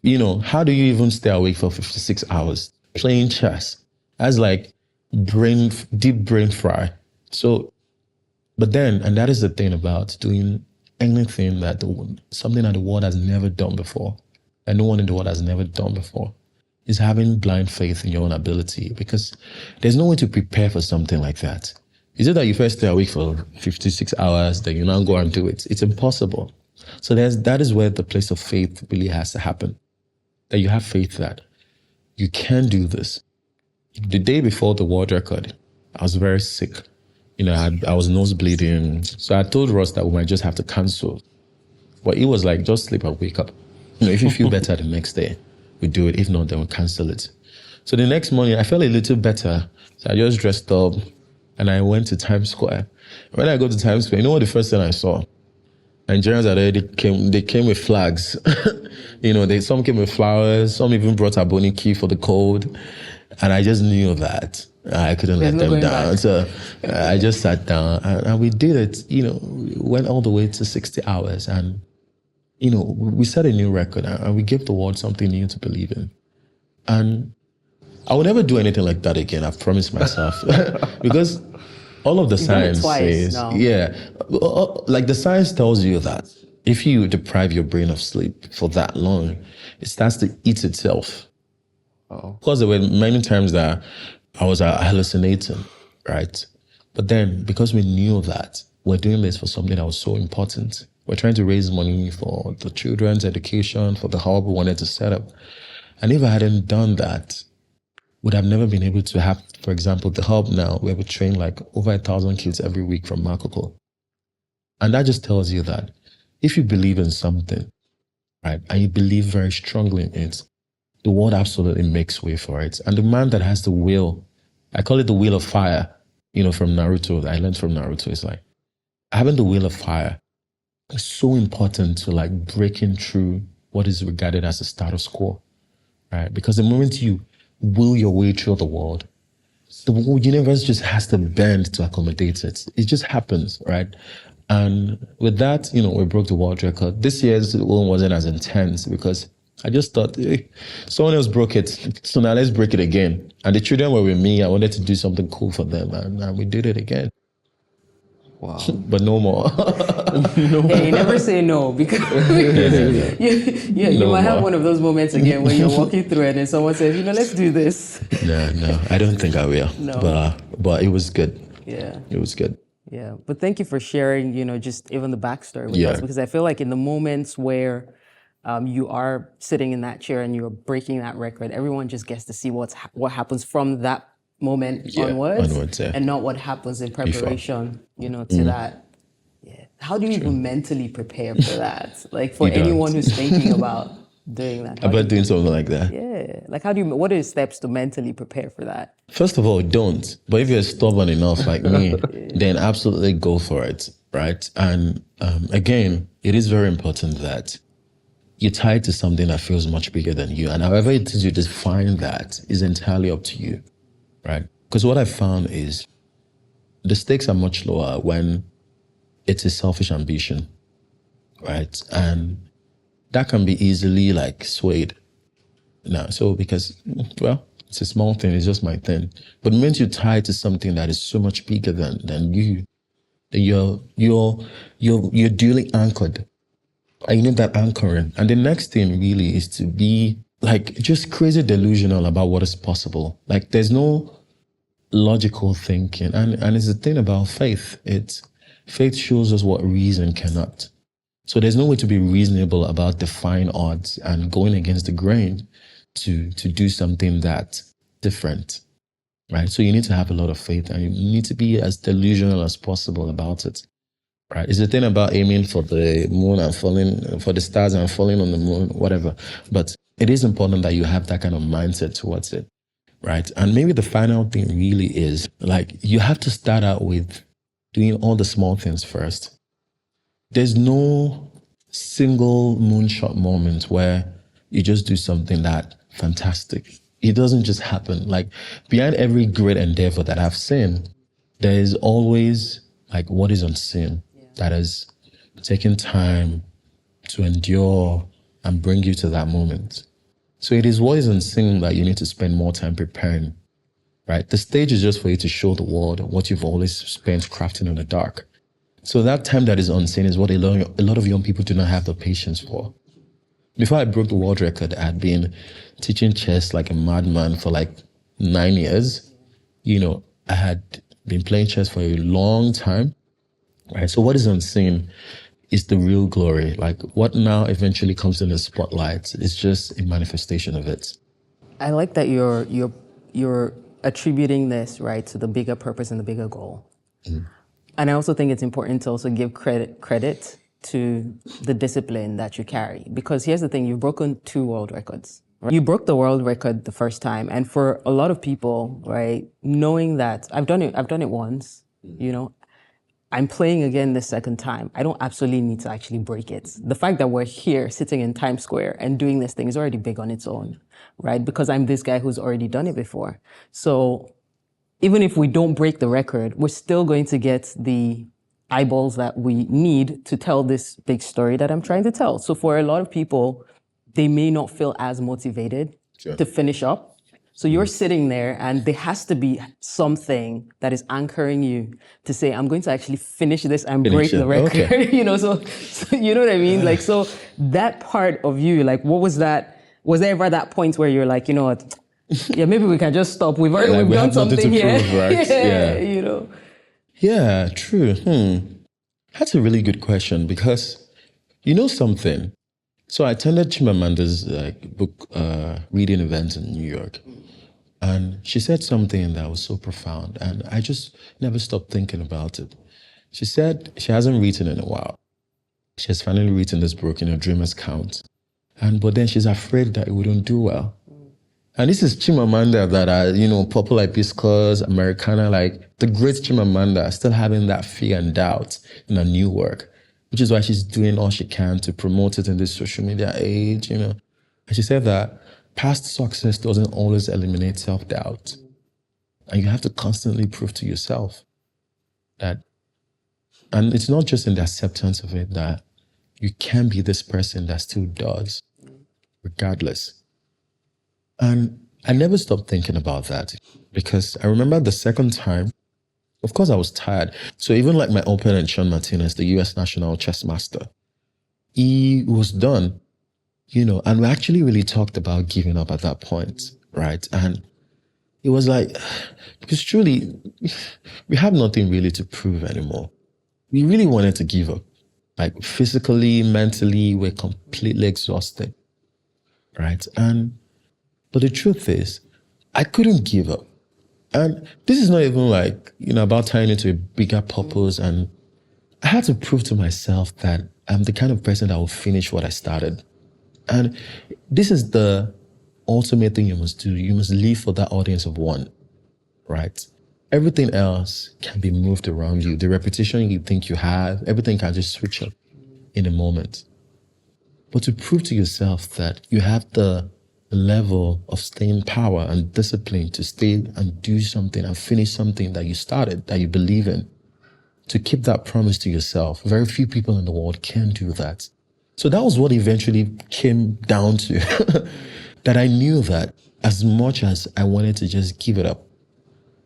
Speaker 1: you know, how do you even stay awake for 56 hours playing chess? That's like deep brain fry. So, but then, and that is the thing about doing anything something that the world has never done before, and no one in the world has never done before, is having blind faith in your own ability, because there's no way to prepare for something like that. Is it that you first stay awake for 56 hours, then you now go and do it? It's impossible. So that is where the place of faith really has to happen. That you have faith that you can do this. The day before the world record, I was very sick. You know, I was nose bleeding. So I told Ross that we might just have to cancel. But he was like, just sleep and wake up. You know, if you feel better the next day, we do it. If not, then we'll cancel it. So the next morning, I felt a little better. So I just dressed up and I went to Times Square. When I go to Times Square, you know what the first thing I saw? Nigerians had already came with flags. You know, some came with flowers. Some even brought aboniki for the code. And I just knew that I couldn't let them down. So I just sat down and we did it. You know, we went all the way to 60 hours. And, you know, we set a new record and we gave the world something new to believe in. And I will never do anything like that again. I've promised myself. Because all of the science says, yeah, like the science tells you that if you deprive your brain of sleep for that long, it starts to eat itself. Of course, there were many times that I was hallucinating, right? But then, because we knew that we're doing this for something that was so important, we're trying to raise money for the children's education, for the hub we wanted to set up. And if I hadn't done that, would have never been able to have, for example, the hub now where we train like over 1,000 kids every week from Makoko. And that just tells you that if you believe in something, right, and you believe very strongly in it, the world absolutely makes way for it. And the man that has the will, I call it the wheel of fire, from Naruto, I learned from Naruto, it's like having the wheel of fire is so important to like breaking through what is regarded as a status quo, right? Because the moment you will your way through the world, the whole universe just has to bend to accommodate it. It just happens, right? And with that, we broke the world record. This year's one wasn't as intense because I just thought, hey, someone else broke it, so now let's break it again. And the children were with me. I wanted to do something cool for them, and we did it again.
Speaker 4: Wow.
Speaker 1: But no more.
Speaker 3: Hey, never say no, because you might have one of those moments again where you're walking through it and someone says, let's do this.
Speaker 1: No, I don't think I will.
Speaker 3: No.
Speaker 1: But it was good.
Speaker 3: Yeah.
Speaker 1: It was good.
Speaker 3: Yeah. But thank you for sharing, just even the backstory with us, because I feel like in the moments where you are sitting in that chair and you're breaking that record, everyone just gets to see what happens from that moment onwards, and not what happens in preparation, to that. Yeah. How do you even mentally prepare for that? Like for anyone who's thinking about doing that.
Speaker 1: About doing something like that.
Speaker 3: Yeah. Like what are the steps to mentally prepare for that?
Speaker 1: First of all, don't. But if you're stubborn enough like me, then absolutely go for it, right? And again, it is very important that you're tied to something that feels much bigger than you. And however it is you define that is entirely up to you. Right? Because what I found is the stakes are much lower when it's a selfish ambition, right? And that can be easily like swayed. Now, so because, well, it's a small thing, it's just my thing. But the moment you're tied to something that is so much bigger than you, then you're duly anchored. And you need that anchoring. And the next thing really is to be like just crazy delusional about what is possible. Like there's no logical thinking. And it's the thing about faith. Faith shows us what reason cannot. So there's no way to be reasonable about defying odds and going against the grain to do something that's different, right? So you need to have a lot of faith and you need to be as delusional as possible about it, right? It's the thing about aiming for the moon and falling, for the stars and falling on the moon, whatever. But it is important that you have that kind of mindset towards it, right? And maybe the final thing really is like you have to start out with doing all the small things first. There's no single moonshot moment where you just do something that fantastic. It doesn't just happen. Like behind every great endeavor that I've seen, there is always like what is unseen that has taken time to endure and bring you to that moment. So it is what is unseen that you need to spend more time preparing, right? The stage is just for you to show the world what you've always spent crafting in the dark. So that time that is unseen is what a lot of young people do not have the patience for. Before I broke the world record, I had been teaching chess like a madman for like 9 years. I had been playing chess for a long time, right? So what is unseen is the real glory. Like what now eventually comes in the spotlight is just a manifestation of it.
Speaker 3: I like that you're attributing this, right, to the bigger purpose and the bigger goal. Mm. And I also think it's important to also give credit to the discipline that you carry. Because here's the thing, you've broken 2 world records. Right? You broke the world record the first time. And for a lot of people, right, knowing that I've done it once, I'm playing again the second time. I don't absolutely need to actually break it. The fact that we're here sitting in Times Square and doing this thing is already big on its own, right? Because I'm this guy who's already done it before. So even if we don't break the record, we're still going to get the eyeballs that we need to tell this big story that I'm trying to tell. So for a lot of people, they may not feel as motivated to finish up. So you're sitting there and there has to be something that is anchoring you to say, I'm going to actually finish this and break the record. Okay. So you know what I mean? Like, so that part of you, like, what was that? Was there ever that point where you're like, you know what? Yeah, maybe we can just stop. We've done something here. Prove, right? Yeah.
Speaker 1: Yeah, true. That's a really good question because something. So I attended Chimamanda's book reading event in New York. And she said something that was so profound. And I just never stopped thinking about it. She said she hasn't written in a while. She has finally written this book, Dreamers Count. But then she's afraid that it wouldn't do well. And this is Chimamanda that are, popular hibiscus, Americana, like the great Chimamanda, still having that fear and doubt in her new work, which is why she's doing all she can to promote it in this social media age, And she said that past success doesn't always eliminate self-doubt. And you have to constantly prove to yourself that, and it's not just in the acceptance of it, that you can be this person that still does, regardless. And I never stopped thinking about that because I remember the second time, of course I was tired. So even like my opponent, Sean Martinez, the US national chess master, he was done, and we actually really talked about giving up at that point, right? And it was like, because truly, we have nothing really to prove anymore. We really wanted to give up. Like physically, mentally, we're completely exhausted, right? But the truth is, I couldn't give up. And this is not even like, about tying into a bigger purpose. And I had to prove to myself that I'm the kind of person that will finish what I started. And this is the ultimate thing you must do. You must live for that audience of one, right? Everything else can be moved around you. The repetition you think you have, everything can just switch up in a moment. But to prove to yourself that you have the level of staying power and discipline to stay and do something and finish something that you started, that you believe in, to keep that promise to yourself. Very few people in the world can do that. So that was what eventually came down to, that I knew that as much as I wanted to just give it up,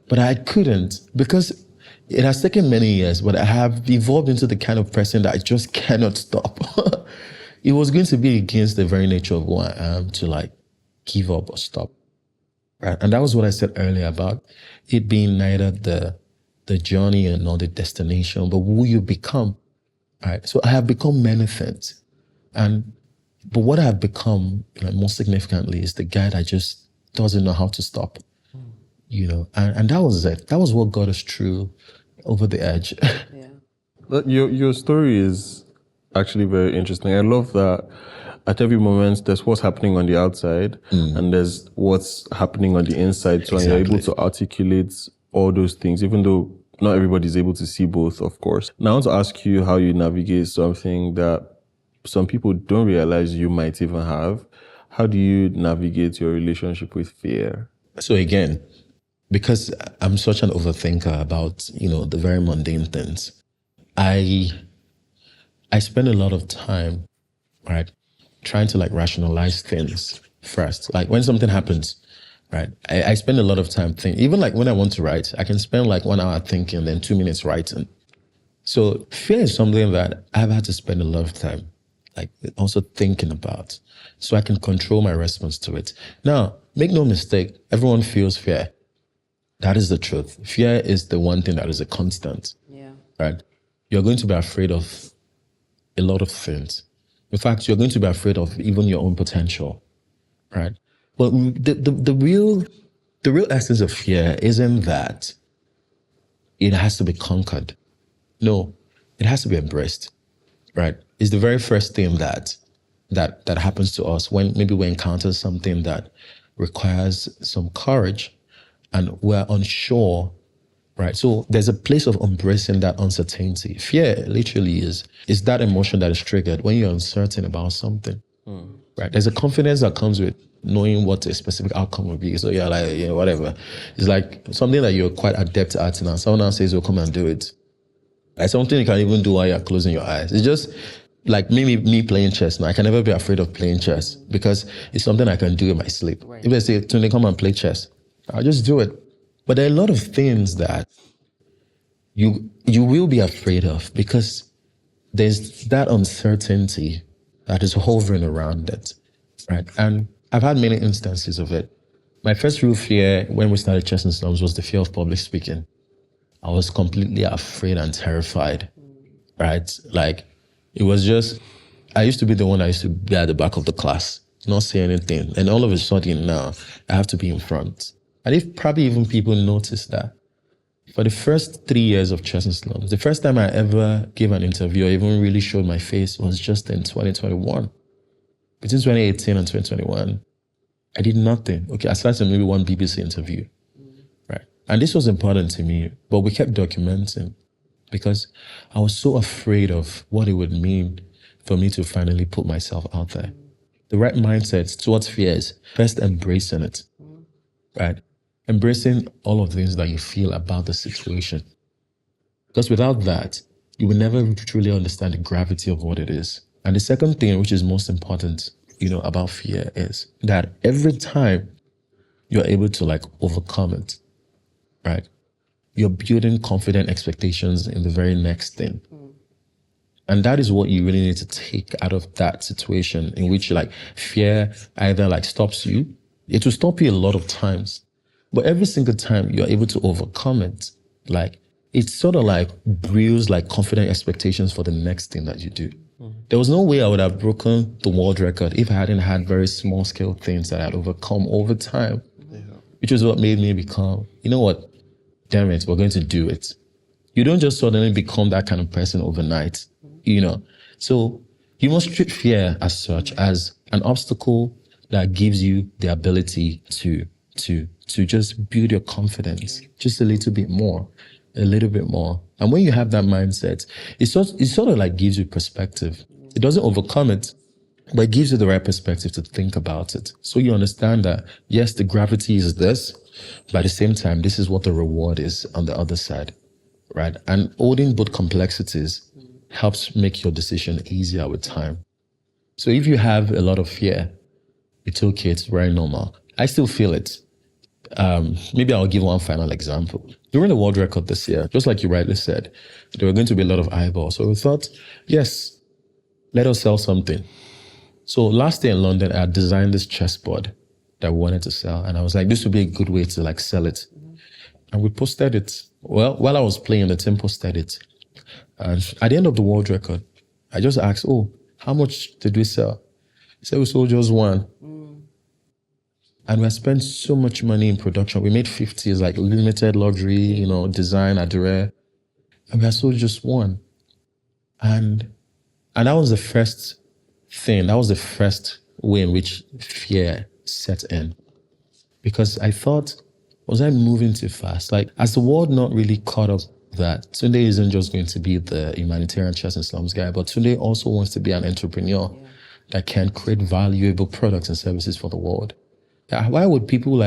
Speaker 1: but I couldn't, because it has taken many years, but I have evolved into the kind of person that I just cannot stop. It was going to be against the very nature of who I am to give up or stop. Right? And that was what I said earlier about it being neither the journey nor the destination, but who you become. Right? So I have become many things. But what I have become, most significantly, is the guy that just doesn't know how to stop. And that was it. That was what got us through over the edge.
Speaker 4: Yeah. Your story is actually very interesting. I love that at every moment there's what's happening on the outside and there's what's happening on the inside. So you're able to articulate all those things, even though not everybody's able to see both, of course. Now I want to ask you how you navigate something that some people don't realize you might even have. How do you navigate your relationship with fear?
Speaker 1: So again, because I'm such an overthinker about, the very mundane things, I spend a lot of time, right, trying to rationalize things first. Like when something happens, right, I spend a lot of time thinking. Even when I want to write, I can spend 1 hour thinking, then 2 minutes writing. So fear is something that I've had to spend a lot of time, also thinking about, so I can control my response to it. Now, make no mistake, everyone feels fear. That is the truth. Fear is the one thing that is a constant. Yeah. Right? You're going to be afraid of a lot of things. In fact, you're going to be afraid of even your own potential. Right? But the real essence of fear isn't that it has to be conquered. No, it has to be embraced. Right? It's the very first thing that happens to us when maybe we encounter something that requires some courage and we're unsure, right? So there's a place of embracing that uncertainty. Fear literally is that emotion that is triggered when you're uncertain about something, right? There's a confidence that comes with knowing what a specific outcome will be. So you're whatever. It's like something that you're quite adept at now. Someone else says, "Oh, come and do it." Like something you can even do while you're closing your eyes. It's just like me playing chess now. I can never be afraid of playing chess because it's something I can do in my sleep. Right. If they say, "Tunde, come and play chess," I'll just do it. But there are a lot of things that you will be afraid of because there's that uncertainty that is hovering around it, right? And I've had many instances of it. My first real fear when we started Chess and Slums was the fear of public speaking. I was completely afraid and terrified, right? Like, it was just, I used to be the one that used to be at the back of the class, not say anything. And all of a sudden now, I have to be in front. And if probably even people notice that. For the first 3 years of Chess and Slums, the first time I ever gave an interview or even really showed my face was just in 2021. Between 2018 and 2021, I did nothing. Okay, aside from maybe one BBC interview, right? And this was important to me, but we kept documenting because I was so afraid of what it would mean for me to finally put myself out there. The right mindset towards fear is first embracing it, right? Embracing all of the things that you feel about the situation. Because without that, you will never truly understand the gravity of what it is. And the second thing, which is most important, about fear is that every time you're able to overcome it, right? You're building confident expectations in the very next thing. And that is what you really need to take out of that situation in which fear either stops you. It will stop you a lot of times. But every single time you're able to overcome it, it sort of brews confident expectations for the next thing that you do. There was no way I would have broken the world record if I hadn't had very small scale things that I'd overcome over time, which is what made me become, you know what, damn it, we're going to do it. You don't just suddenly become that kind of person overnight, So you must treat fear as such, as an obstacle that gives you the ability to just build your confidence just a little bit more. And when you have that mindset, it sort of gives you perspective. It doesn't overcome it, but it gives you the right perspective to think about it. So you understand that, yes, the gravity is this, but at the same time, this is what the reward is on the other side, right? And holding both complexities helps make your decision easier with time. So if you have a lot of fear, it's okay, it's very normal. I still feel it. Maybe I'll give one final example. During the world record this year, just like you rightly said, there were going to be a lot of eyeballs. So we thought, yes, let us sell something. So last year in London, I had designed this chessboard that we wanted to sell. And I was like, this would be a good way to sell it. And we posted it. Well, while I was playing, the team posted it. And at the end of the world record, I just asked, how much did we sell? He said we sold just one. And we spent so much money in production. We made 50s, limited luxury, design, adore. And we sold just one. And that was the first thing. That was the first way in which fear set in. Because I thought, was I moving too fast? As the world not really caught up that Tunde isn't just going to be the humanitarian Chess and Slums guy, but Tunde also wants to be an entrepreneur that can create valuable products and services for the world. Why would people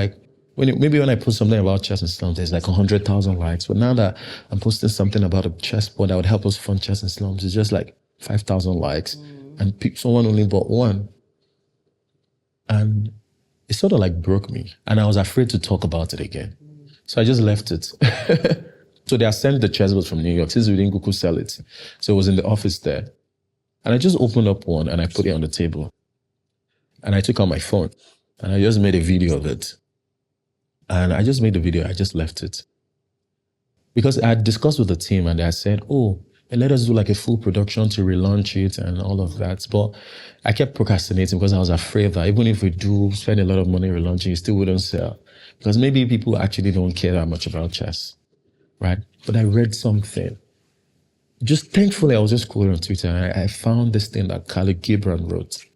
Speaker 1: maybe when I post something about Chess and Slums, there's 100,000 likes. But now that I'm posting something about a chessboard that would help us fund Chess and Slums, it's just 5,000 likes. And someone only bought one. And it sort of broke me. And I was afraid to talk about it again. So I just left it. So they had sent the chessboard from New York since we didn't go sell it. So it was in the office there. And I just opened up one and I put it on the table. And I took out my phone. And I just made a video of it. And I just made the video, I just left it. Because I had discussed with the team and they had said, let us do a full production to relaunch it and all of that. But I kept procrastinating because I was afraid that even if we do spend a lot of money relaunching, it still wouldn't sell. Because maybe people actually don't care that much about chess, right? But I read something. Just thankfully, I was just scrolling on Twitter and I found this thing that Khalid Gibran wrote.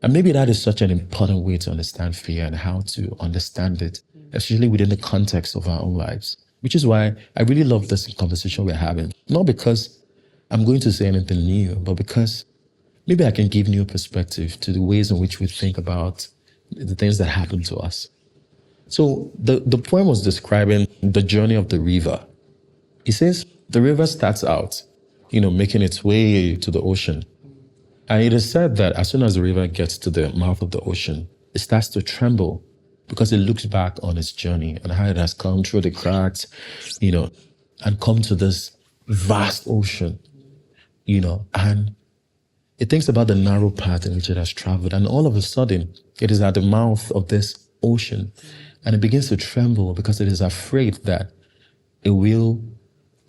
Speaker 1: And maybe that is such an important way to understand fear and how to understand it, especially within the context of our own lives. Which is why I really love this conversation we're having. Not because I'm going to say anything new, but because maybe I can give new perspective to the ways in which we think about the things that happen to us. So the poem was describing the journey of the river. It says the river starts out, making its way to the ocean. And it is said that as soon as the river gets to the mouth of the ocean, it starts to tremble because it looks back on its journey and how it has come through the cracks, and come to this vast ocean, and it thinks about the narrow path in which it has traveled. And all of a sudden, it is at the mouth of this ocean and it begins to tremble because it is afraid that it will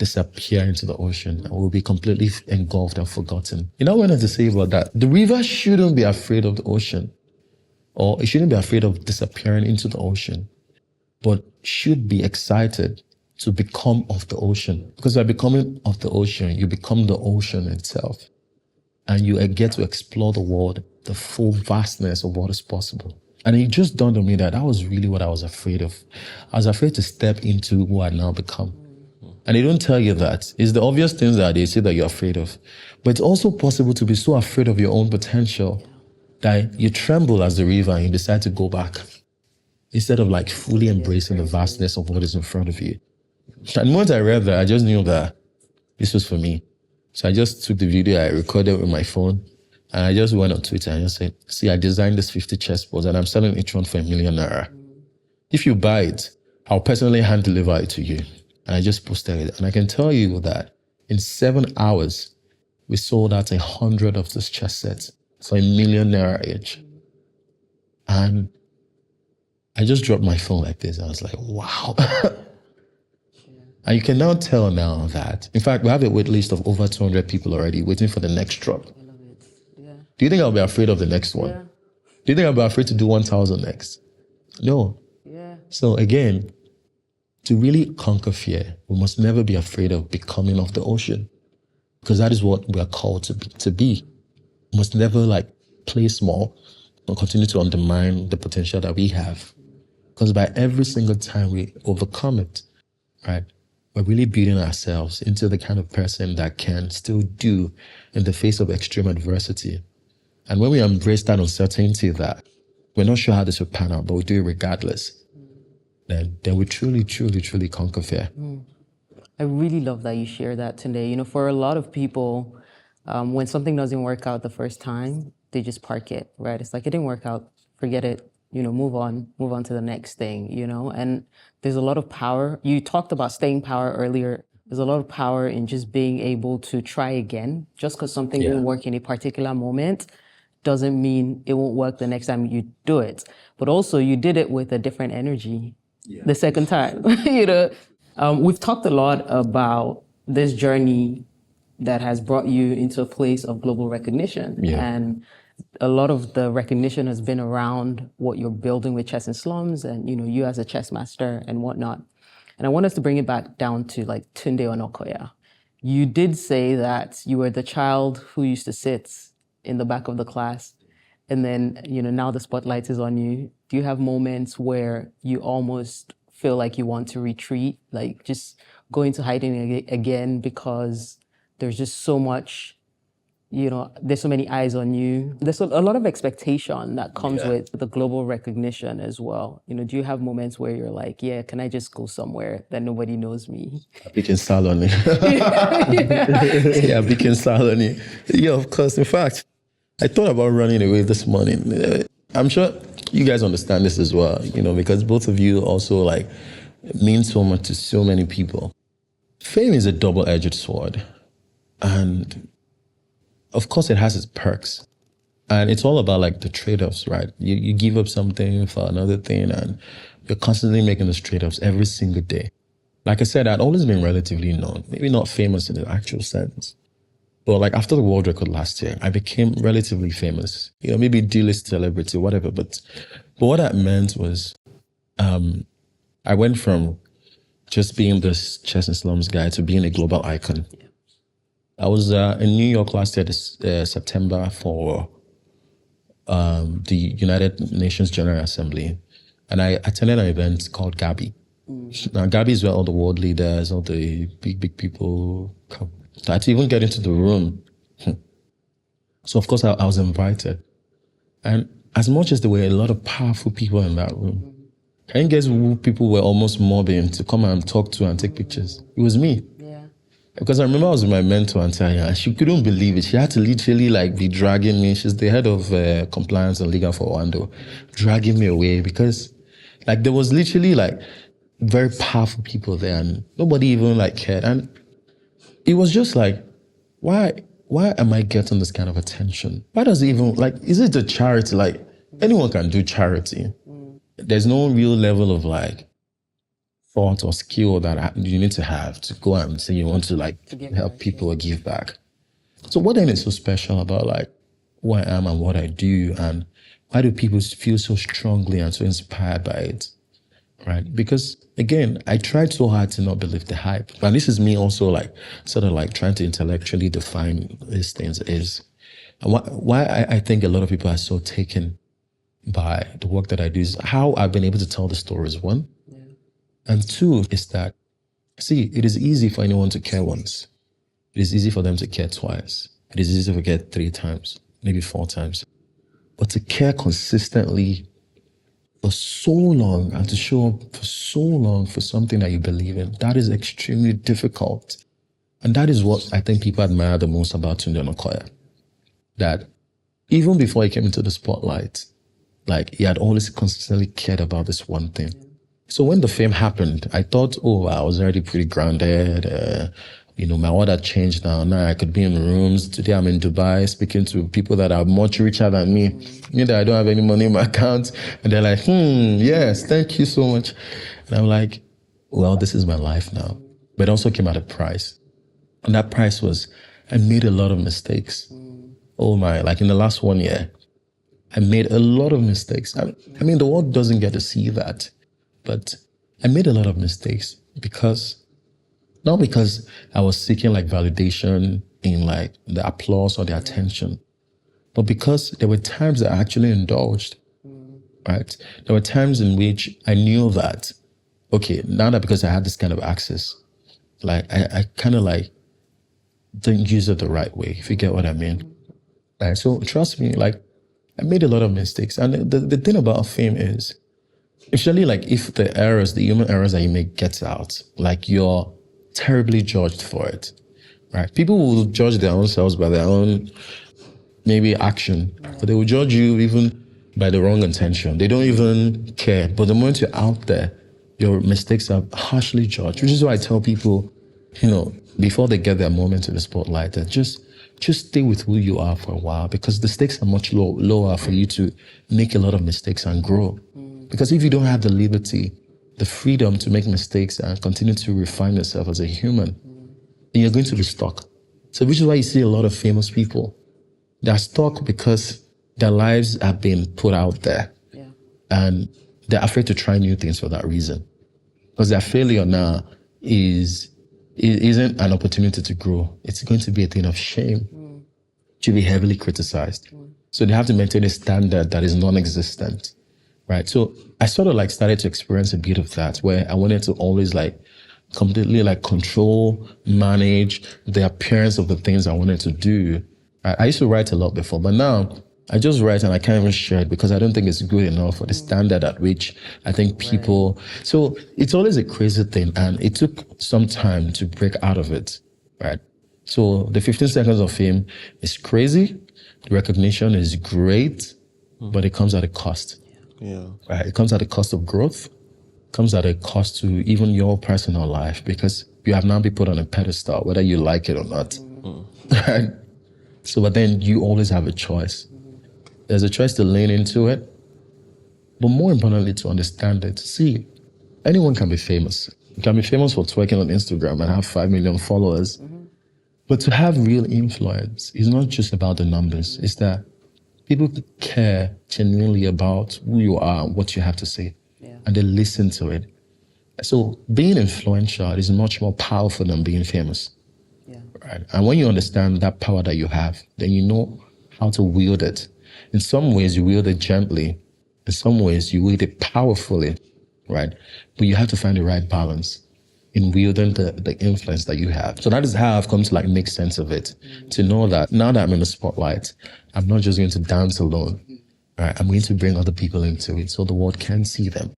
Speaker 1: disappear into the ocean and we'll be completely engulfed and forgotten. You know what I wanted to say about that? The river shouldn't be afraid of the ocean, or it shouldn't be afraid of disappearing into the ocean, but should be excited to become of the ocean. Because by becoming of the ocean, you become the ocean itself. And you get to explore the world, the full vastness of what is possible. And it just dawned on me that was really what I was afraid of. I was afraid to step into who I now become. And they don't tell you that. It's the obvious things that they say that you're afraid of. But it's also possible to be so afraid of your own potential that you tremble as the river and you decide to go back instead of like fully embracing the vastness of what is in front of you. And the moment I read that, I just knew that this was for me. So I just took the video, I recorded it with my phone, and I just went on Twitter and just said, see, I designed this 50 chessboards and I'm selling each one for ₦1 million. If you buy it, I'll personally hand deliver it to you. And I just posted it. And I can tell you that in 7 hours, we sold out 100 of those chess sets for ₦1 million each. And I just dropped my phone like this. I was like, wow. And you can now tell now that, in fact, we have a wait list of over 200 people already waiting for the next drop. I love it. Yeah. Do you think I'll be afraid of the next one? Yeah. Do you think I'll be afraid to do 1,000 next? No. Yeah. So again, to really conquer fear, we must never be afraid of becoming of the ocean, because that is what we are called to be. We must never play small or continue to undermine the potential that we have. Because by every single time we overcome it, right, we're really building ourselves into the kind of person that can still do in the face of extreme adversity. And when we embrace that uncertainty that we're not sure how this will pan out, but we do it regardless, then we truly, truly, truly conquer fear.
Speaker 3: I really love that you share that today. You know, for a lot of people, when something doesn't work out the first time, they just park it, right? It's like, it didn't work out, forget it. You know, move on to the next thing, you know? And there's a lot of power. You talked about staying power earlier. There's a lot of power in just being able to try again. Just because something didn't work in a particular moment doesn't mean it won't work the next time you do it. But also, you did it with a different energy the second time, you know? We've talked a lot about this journey that has brought you into a place of global recognition. Yeah. And a lot of the recognition has been around what you're building with Chess and Slums and, you know, you as a chess master and whatnot. And I want us to bring it back down to Tunde Onakoya. You did say that you were the child who used to sit in the back of the class, and then, you know, now the spotlight is on you. Do you have moments where you almost feel like you want to retreat, like just go into hiding again because there's just so much, you know, there's so many eyes on you. There's a lot of expectation that comes with the global recognition as well. You know, do you have moments where you're like, yeah, can I just go somewhere that nobody knows me?
Speaker 1: Speaking Saloni. Yeah, speaking Saloni. Yeah, of course. In fact, I thought about running away this morning. I'm sure you guys understand this as well, you know, because both of you also mean so much to so many people. Fame is a double-edged sword. And of course, it has its perks. And it's all about the trade-offs, right? You give up something for another thing, and you're constantly making those trade-offs every single day. Like I said, I'd always been relatively known, maybe not famous in the actual sense. But after the world record last year, I became relatively famous. You know, maybe D-list celebrity, whatever. But what that meant was I went from just being this Chess and Slums guy to being a global icon. I was in New York last year, September, for the United Nations General Assembly. And I attended an event called Gabi. Now, Gabi is where all the world leaders, all the big people come. So I had to even get into the room. So, of course, I was invited. And as much as there were a lot of powerful people in that room, can you guess who people were almost mobbing to come and talk to and take pictures? It was me. Because I remember I was with my mentor and she couldn't believe it. She had to literally be dragging me. She's the head of compliance and legal for Wando, dragging me away because there was literally very powerful people there and nobody even cared. And it was just why am I getting this kind of attention? Why does it even is it a charity? Anyone can do charity. There's no real level of thought or skill that you need to have to go out and say you want to like help people or give back. So what then is so special about like who I am and what I do, and why do people feel so strongly and so inspired by it, right? Because again, I tried so hard to not believe the hype. And this is me also like sort of like trying to intellectually define these things is why I think a lot of people are so taken by the work that I do is how I've been able to tell the stories, one. And two is that, see, it is easy for anyone to care once. It is easy for them to care twice. It is easy to forget 3 times, maybe 4 times. But to care consistently for so long and to show up for so long for something that you believe in, that is extremely difficult. And that is what I think people admire the most about Tunde Onakoya. That even before he came into the spotlight, like he had always consistently cared about this one thing. So when the fame happened, I thought, oh, I was already pretty grounded. My world had changed now. Now I could be in rooms. Today I'm in Dubai speaking to people that are much richer than me. That I don't have any money in my account. And they're like, yes, thank you so much. And I'm like, well, this is my life now. But it also came at a price. And that price was, I made a lot of mistakes. Oh my, like in the last 1 year, I made a lot of mistakes. I mean, the world doesn't get to see that. But I made a lot of mistakes not because I was seeking like validation in like the applause or the attention, but because there were times that I actually indulged, right? There were times in which I knew that, okay, now that because I had this kind of access, like I kind of like didn't use it the right way, if you get what I mean. Right? So trust me, like I made a lot of mistakes. And the thing about fame is, especially like if the human errors that you make gets out, like you're terribly judged for it, right? People will judge their own selves by their own maybe action, but they will judge you even by the wrong intention. They don't even care. But the moment you're out there, your mistakes are harshly judged, which is why I tell people, before they get their moment in the spotlight, that just stay with who you are for a while, because the stakes are much lower for you to make a lot of mistakes and grow. Because if you don't have the liberty, the freedom to make mistakes and continue to refine yourself as a human, then you're going to be stuck. So which is why you see a lot of famous people. They're stuck because their lives have been put out there. Yeah. And they're afraid to try new things for that reason. Because their failure now isn't an opportunity to grow. It's going to be a thing of shame, to be heavily criticized. So they have to maintain a standard that is non-existent. Right. So I sort of like started to experience a bit of that, where I wanted to always like completely like control, manage the appearance of the things I wanted to do. I used to write a lot before, but now I just write and I can't even share it because I don't think it's good enough for the standard at which I think people. Right. So it's always a crazy thing, and it took some time to break out of it. Right. So the 15 seconds of fame is crazy. The recognition is great, but it comes at a cost. Yeah. Right. It comes at a cost of growth. It comes at a cost to even your personal life, because you have now been put on a pedestal, whether you like it or not. Right. So, but then you always have a choice. There's a choice to lean into it, but more importantly, to understand it. See, anyone can be famous. You can be famous for twerking on Instagram and have 5 million followers. But to have real influence is not just about the numbers. It's that people care genuinely about who you are, what you have to say, and they listen to it. So being influential is much more powerful than being famous. Right? And when you understand that power that you have, then you know how to wield it. In some ways, you wield it gently. In some ways, you wield it powerfully, right? But you have to find the right balance in wielding the influence that you have. So that is how I've come to like make sense of it. To know that now that I'm in the spotlight, I'm not just going to dance alone, right? I'm going to bring other people into it so the world can see them.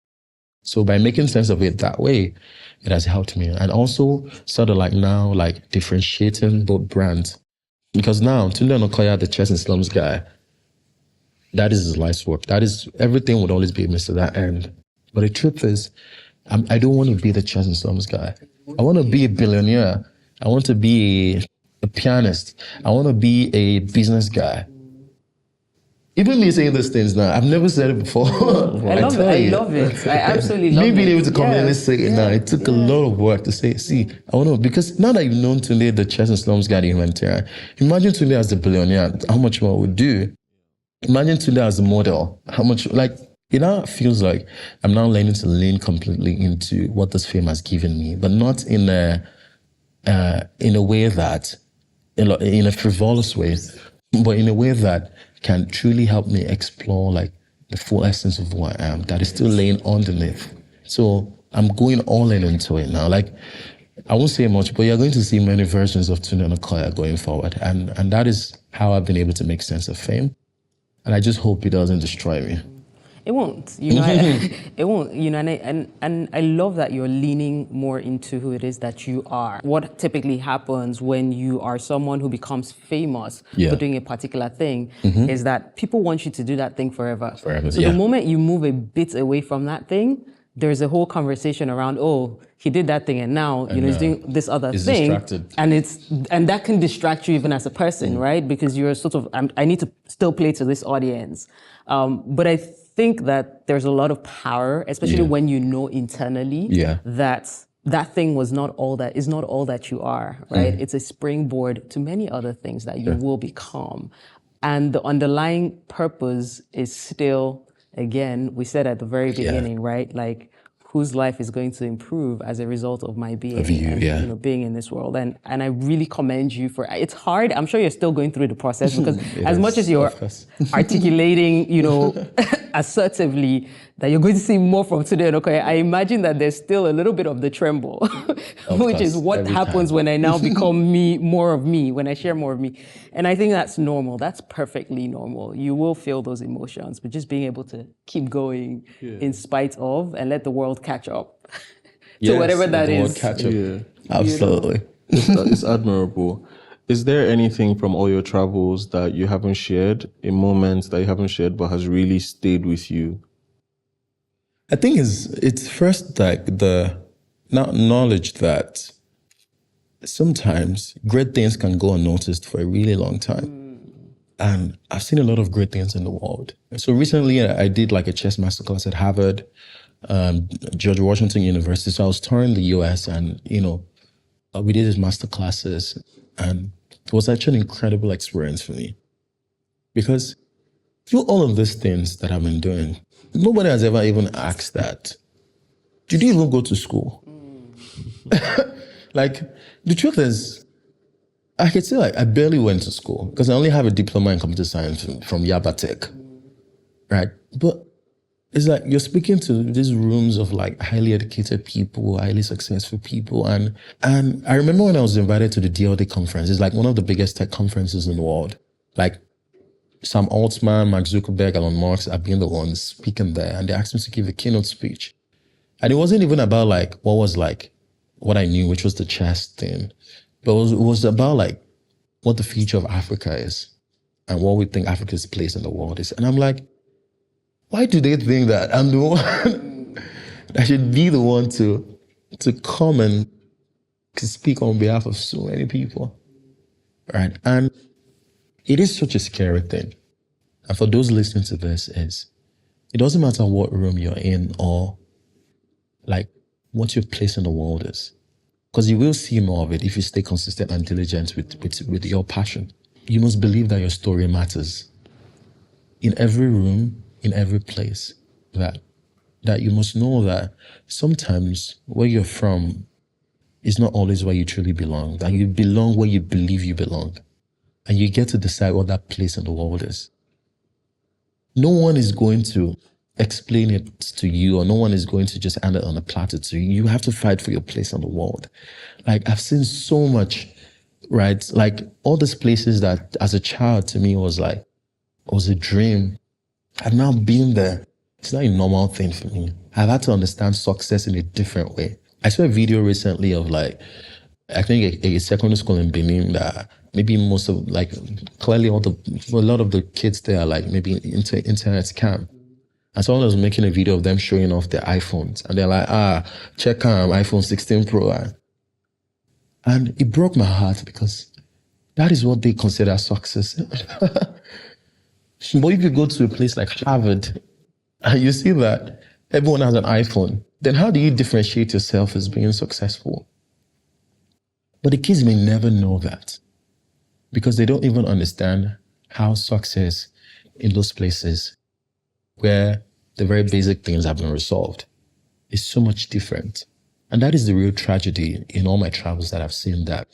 Speaker 1: So by making sense of it that way, it has helped me. And also sort of like now, like differentiating both brands. Because now, Tunde Onakoya, the Chess and Slums guy, that is his life's work. That is, everything would always be missed to that end. But the truth is, I don't want to be the Chess and Slums guy. I want to be a billionaire. I want to be a pianist. I want to be a business guy. even me saying these things now, I've never said it before.
Speaker 3: I love it. I absolutely love it.
Speaker 1: Me being able to come in and say it now, it took a lot of work to say, see, I want to, because now that you've known Tunde, the Chess and Slums guy, the humanitarian, imagine Tunde as the billionaire, how much more would do. Imagine Tunde as the model, how much, like, it now feels like I'm now learning to lean completely into what this fame has given me, but not in a way that, in a frivolous way, but in a way that can truly help me explore like the full essence of who I am, that is still laying underneath. So I'm going all in into it now. Like, I won't say much, but you're going to see many versions of Tunde Onakoya going forward. And that is how I've been able to make sense of fame. And I just hope it doesn't destroy me.
Speaker 3: It won't, you know. It won't, you know. And I love that you're leaning more into who it is that you are. What typically happens when you are someone who becomes famous for doing a particular thing is that people want you to do that thing forever. So the moment you move a bit away from that thing, there's a whole conversation around, oh, he did that thing and now he's doing this other thing,
Speaker 1: distracted.
Speaker 3: and that can distract you even as a person, right? Because you're sort of, I need to still play to this audience, but I think that there's a lot of power, especially when you know internally that that thing is not all that you are, right? It's a springboard to many other things that you will become, and the underlying purpose is still, again, we said at the very beginning, right? Like, whose life is going to improve as a result of my being, you know, being in this world. And I really commend you for, it's hard. I'm sure you're still going through the process because as much as you're articulating, you know, assertively that you're going to see more from Tunde Onakoya, I imagine that there's still a little bit of the tremble, which is what happens when I now become more of me, when I share more of me. And I think that's normal. That's perfectly normal. You will feel those emotions, but just being able to keep going in spite of, and let the world catch up to whatever that is.
Speaker 1: Catch up. Absolutely.
Speaker 4: It's admirable. Is there anything from all your travels that you haven't shared, a moment that you haven't shared but has really stayed with you?
Speaker 1: I think it's first like the knowledge that sometimes great things can go unnoticed for a really long time. And I've seen a lot of great things in the world. So recently I did like a chess masterclass at Harvard, George Washington University. So I was touring the US and, you know, we did these masterclasses and it was actually an incredible experience for me. Because through all of these things that I've been doing, nobody has ever even asked that. Did you even go to school? Like, the truth is, I could say like I barely went to school because I only have a diploma in computer science from Yaba Tech, right? But it's like you're speaking to these rooms of like highly educated people, highly successful people. And I remember when I was invited to the DLD conference, it's like one of the biggest tech conferences in the world. Like Sam Altman, Mark Zuckerberg, Elon Musk have been the ones speaking there. And they asked me to give a keynote speech. And it wasn't even about like what I knew, which was the chess thing. But it was about like what the future of Africa is and what we think Africa's place in the world is. And I'm like, why do they think that I'm the one that should be the one to come and to speak on behalf of so many people, right? And it is such a scary thing. And for those listening to this it doesn't matter what room you're in or like what your place in the world is. Because you will see more of it if you stay consistent and diligent with your passion. You must believe that your story matters. In every room, in every place, that you must know that sometimes where you're from is not always where you truly belong. That you belong where you believe you belong. And you get to decide what that place in the world is. No one is going to explain it to you, or no one is going to just hand it on a platter to you. You have to fight for your place in the world. Like, I've seen so much, right? Like, all these places that as a child to me was a dream. I've now been there. It's not a normal thing for me. I've had to understand success in a different way. I saw a video recently of like, I think a secondary school in Benin that maybe most of, like, clearly a lot of the kids there are like maybe internet scam. And someone was making a video of them showing off their iPhones. And they're like, check iPhone 16 Pro. And it broke my heart because that is what they consider success. But if you go to a place like Harvard and you see that everyone has an iPhone, then how do you differentiate yourself as being successful? But the kids may never know that because they don't even understand how success in those places where the very basic things have been resolved is so much different. And that is the real tragedy in all my travels that I've seen, that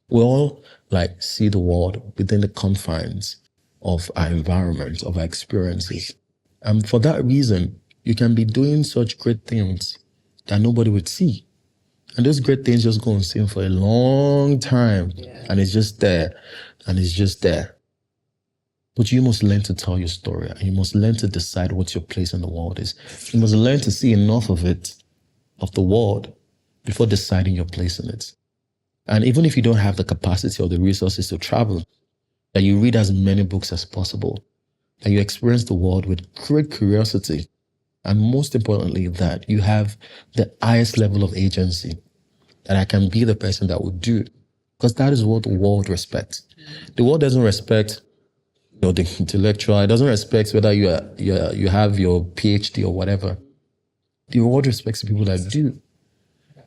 Speaker 1: we all like see the world within the confines of our environment, of our experiences. And for that reason, you can be doing such great things that nobody would see. And those great things just go unseen for a long time. And it's just there. And it's just there. But you must learn to tell your story, and you must learn to decide what your place in the world is. You must learn to see enough of it, of the world, before deciding your place in it. And even if you don't have the capacity or the resources to travel, that you read as many books as possible, that you experience the world with great curiosity, and most importantly, that you have the highest level of agency, that I can be the person that would do, because that is what the world respects. The world doesn't respect the intellectual. It doesn't respect whether you have your PhD or whatever. The world respects the people that do.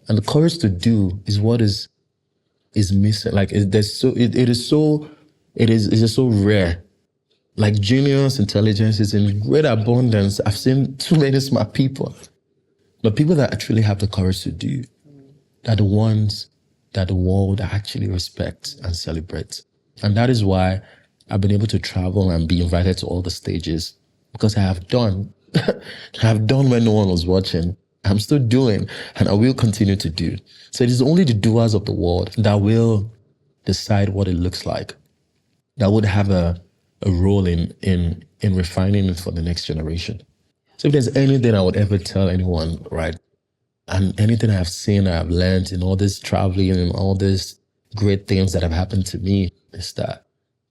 Speaker 1: And the courage to do is what is missing. Like it is just so rare. Like genius, intelligence is in great abundance. I've seen too many smart people. But people that actually have the courage to do are the ones that the world actually respects and celebrates. And that is why I've been able to travel and be invited to all the stages, because I have done. I have done when no one was watching. I'm still doing, and I will continue to do. So it is only the doers of the world that will decide what it looks like, that would have a role in refining it for the next generation. So if there's anything I would ever tell anyone, right, and anything I've seen, I've learned in all this traveling and all these great things that have happened to me, is that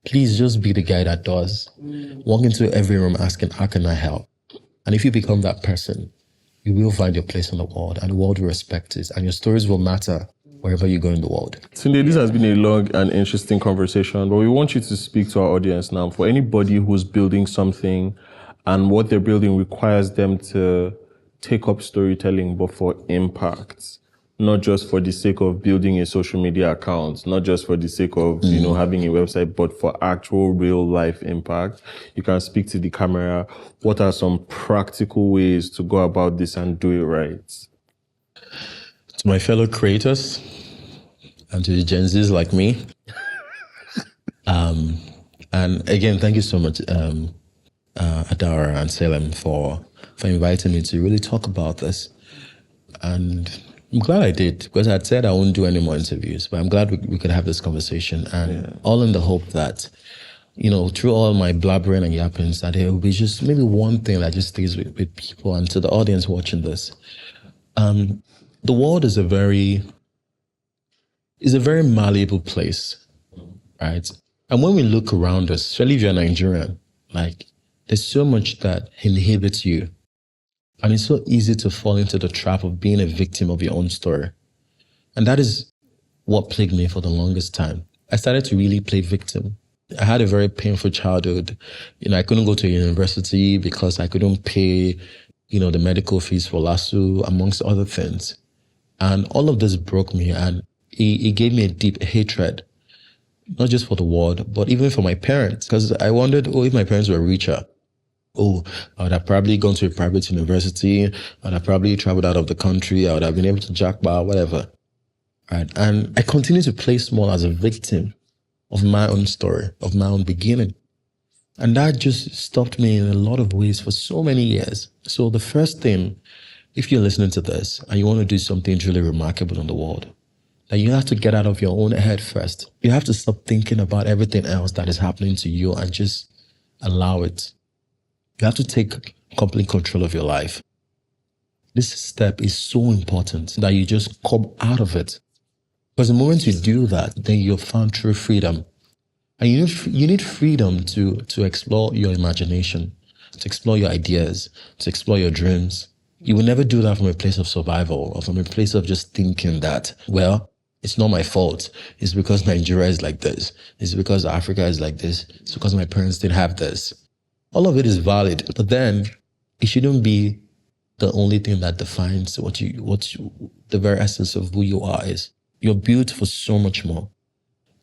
Speaker 1: please just be the guy that does. Walk into every room asking, how can I help? And if you become that person, you will find your place in the world, and the world will respect it, and your stories will matter wherever you go in the world.
Speaker 4: Tunde, this has been a long and interesting conversation, but we want you to speak to our audience now. For anybody who's building something and what they're building requires them to take up storytelling, but for impact, not just for the sake of building a social media account, not just for the sake of, having a website, but for actual real life impact. You can speak to the camera. What are some practical ways to go about this and do it right?
Speaker 1: To my fellow creators and to the Gen Zs like me. And again, thank you so much, Adara and Salem, for inviting me to really talk about this. And I'm glad I did, because I'd said I wouldn't do any more interviews, but I'm glad we could have this conversation, and all in the hope that, through all my blabbering and yappings, that there will be just maybe one thing that just stays with people and to the audience watching this. The world is a very malleable place, right? And when we look around us, especially if you're Nigerian, like there's so much that inhibits you. And it's so easy to fall into the trap of being a victim of your own story. And that is what plagued me for the longest time. I started to really play victim. I had a very painful childhood. I couldn't go to university because I couldn't pay, the medical fees for LASU, amongst other things. And all of this broke me, and it gave me a deep hatred, not just for the world, but even for my parents. Because I wondered, if my parents were richer, I would have probably gone to a private university. I would have probably traveled out of the country. I would have been able to jackpot, whatever. Right? And I continue to play small as a victim of my own story, of my own beginning. And that just stopped me in a lot of ways for so many years. So the first thing, if you're listening to this and you want to do something truly remarkable in the world, that you have to get out of your own head first. You have to stop thinking about everything else that is happening to you and just allow it. You have to take complete control of your life. This step is so important that you just come out of it. Because the moment you do that, then you've found true freedom. And you need freedom to explore your imagination, to explore your ideas, to explore your dreams. You will never do that from a place of survival or from a place of just thinking that, it's not my fault. It's because Nigeria is like this. It's because Africa is like this. It's because my parents didn't have this. All of it is valid, but then it shouldn't be the only thing that defines the very essence of who you are is. You're built for so much more.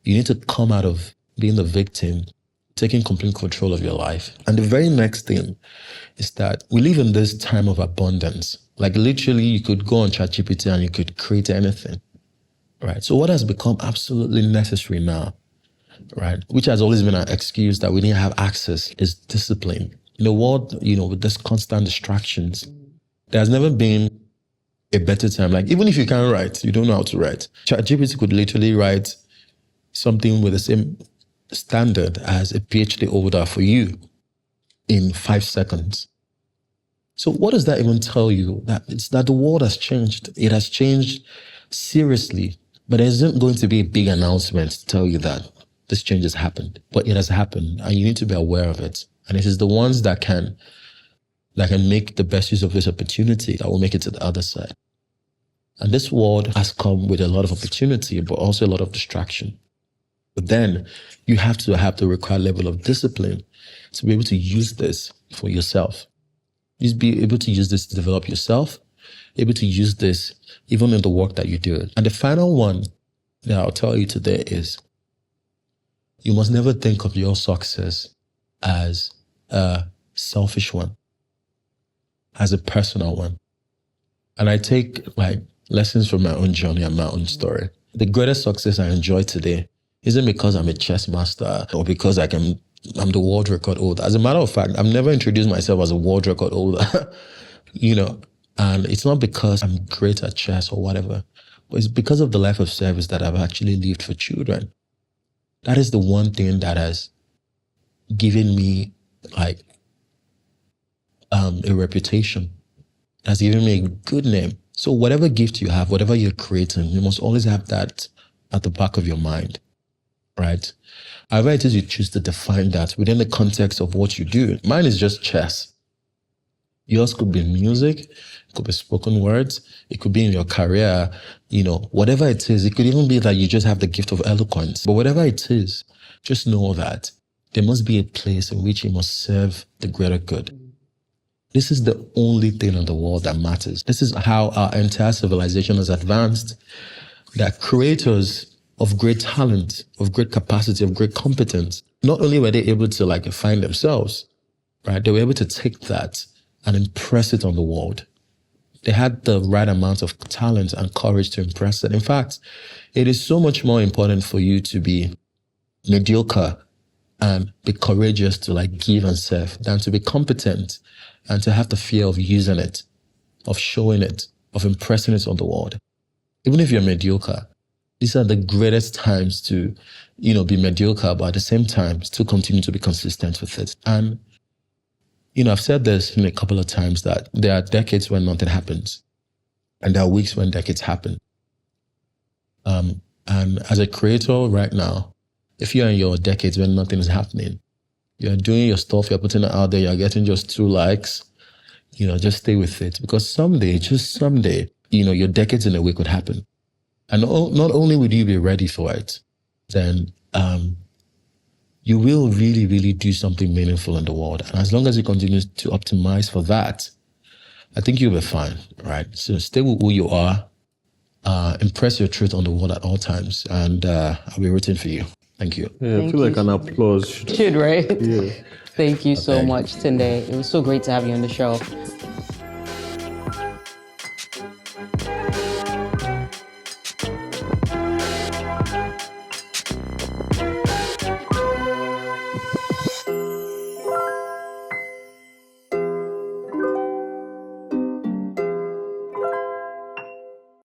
Speaker 1: You need to come out of being the victim, taking complete control of your life. And the very next thing is that we live in this time of abundance. Like literally, you could go on ChatGPT and you could create anything, right? So what has become absolutely necessary now, right, which has always been an excuse that we didn't have access, is discipline. In the world, with this constant distractions, there has never been a better time. Like even if you can't write, you don't know how to write, ChatGPT could literally write something with the same standard as a PhD holder for you in 5 seconds. So what does that even tell you? That it's that the world has changed. It has changed seriously, but there isn't going to be a big announcement to tell you that this change has happened. But it has happened, and you need to be aware of it. And it is the ones that can make the best use of this opportunity that will make it to the other side. And this world has come with a lot of opportunity, but also a lot of distraction. But then you have to have the required level of discipline to be able to use this for yourself. Just be able to use this to develop yourself, able to use this even in the work that you do. And the final one that I'll tell you today is you must never think of your success as a selfish one, as a personal one. And I take lessons from my own journey and my own story. The greatest success I enjoy today isn't because I'm a chess master or because I'm the world record holder. As a matter of fact, I've never introduced myself as a world record holder, and it's not because I'm great at chess or whatever, but it's because of the life of service that I've actually lived for children. That is the one thing that has given me a reputation, has given me a good name. So whatever gift you have, whatever you're creating, you must always have that at the back of your mind, right? However it is you choose to define that within the context of what you do. Mine is just chess. Yours could be music, it could be spoken words, it could be in your career, whatever it is. It could even be that you just have the gift of eloquence. But whatever it is, just know that there must be a place in which you must serve the greater good. This is the only thing in the world that matters. This is how our entire civilization has advanced, that creators of great talent, of great capacity, of great competence, not only were they able to find themselves, right? They were able to take that and impress it on the world. They had the right amount of talent and courage to impress it. In fact, it is so much more important for you to be mediocre and be courageous to give and serve than to be competent and to have the fear of using it, of showing it, of impressing it on the world. Even if you're mediocre, these are the greatest times to, be mediocre, but at the same time, still continue to be consistent with it. And, I've said this a couple of times that there are decades when nothing happens, and there are weeks when decades happen. And as a creator right now, if you're in your decades when nothing is happening, you're doing your stuff, you're putting it out there, you're getting just 2 likes, just stay with it. Because someday, just someday, your decades in a week could happen. And not only would you be ready for it, then you will really, really do something meaningful in the world. And as long as you continue to optimize for that, I think you'll be fine, right? So stay with who you are, impress your truth on the world at all times, and I'll be rooting for you. Thank you.
Speaker 4: Yeah, I feel like an applause
Speaker 3: should, right?
Speaker 4: Yeah.
Speaker 3: Thank you so much, Tunde. It was so great to have you on the show.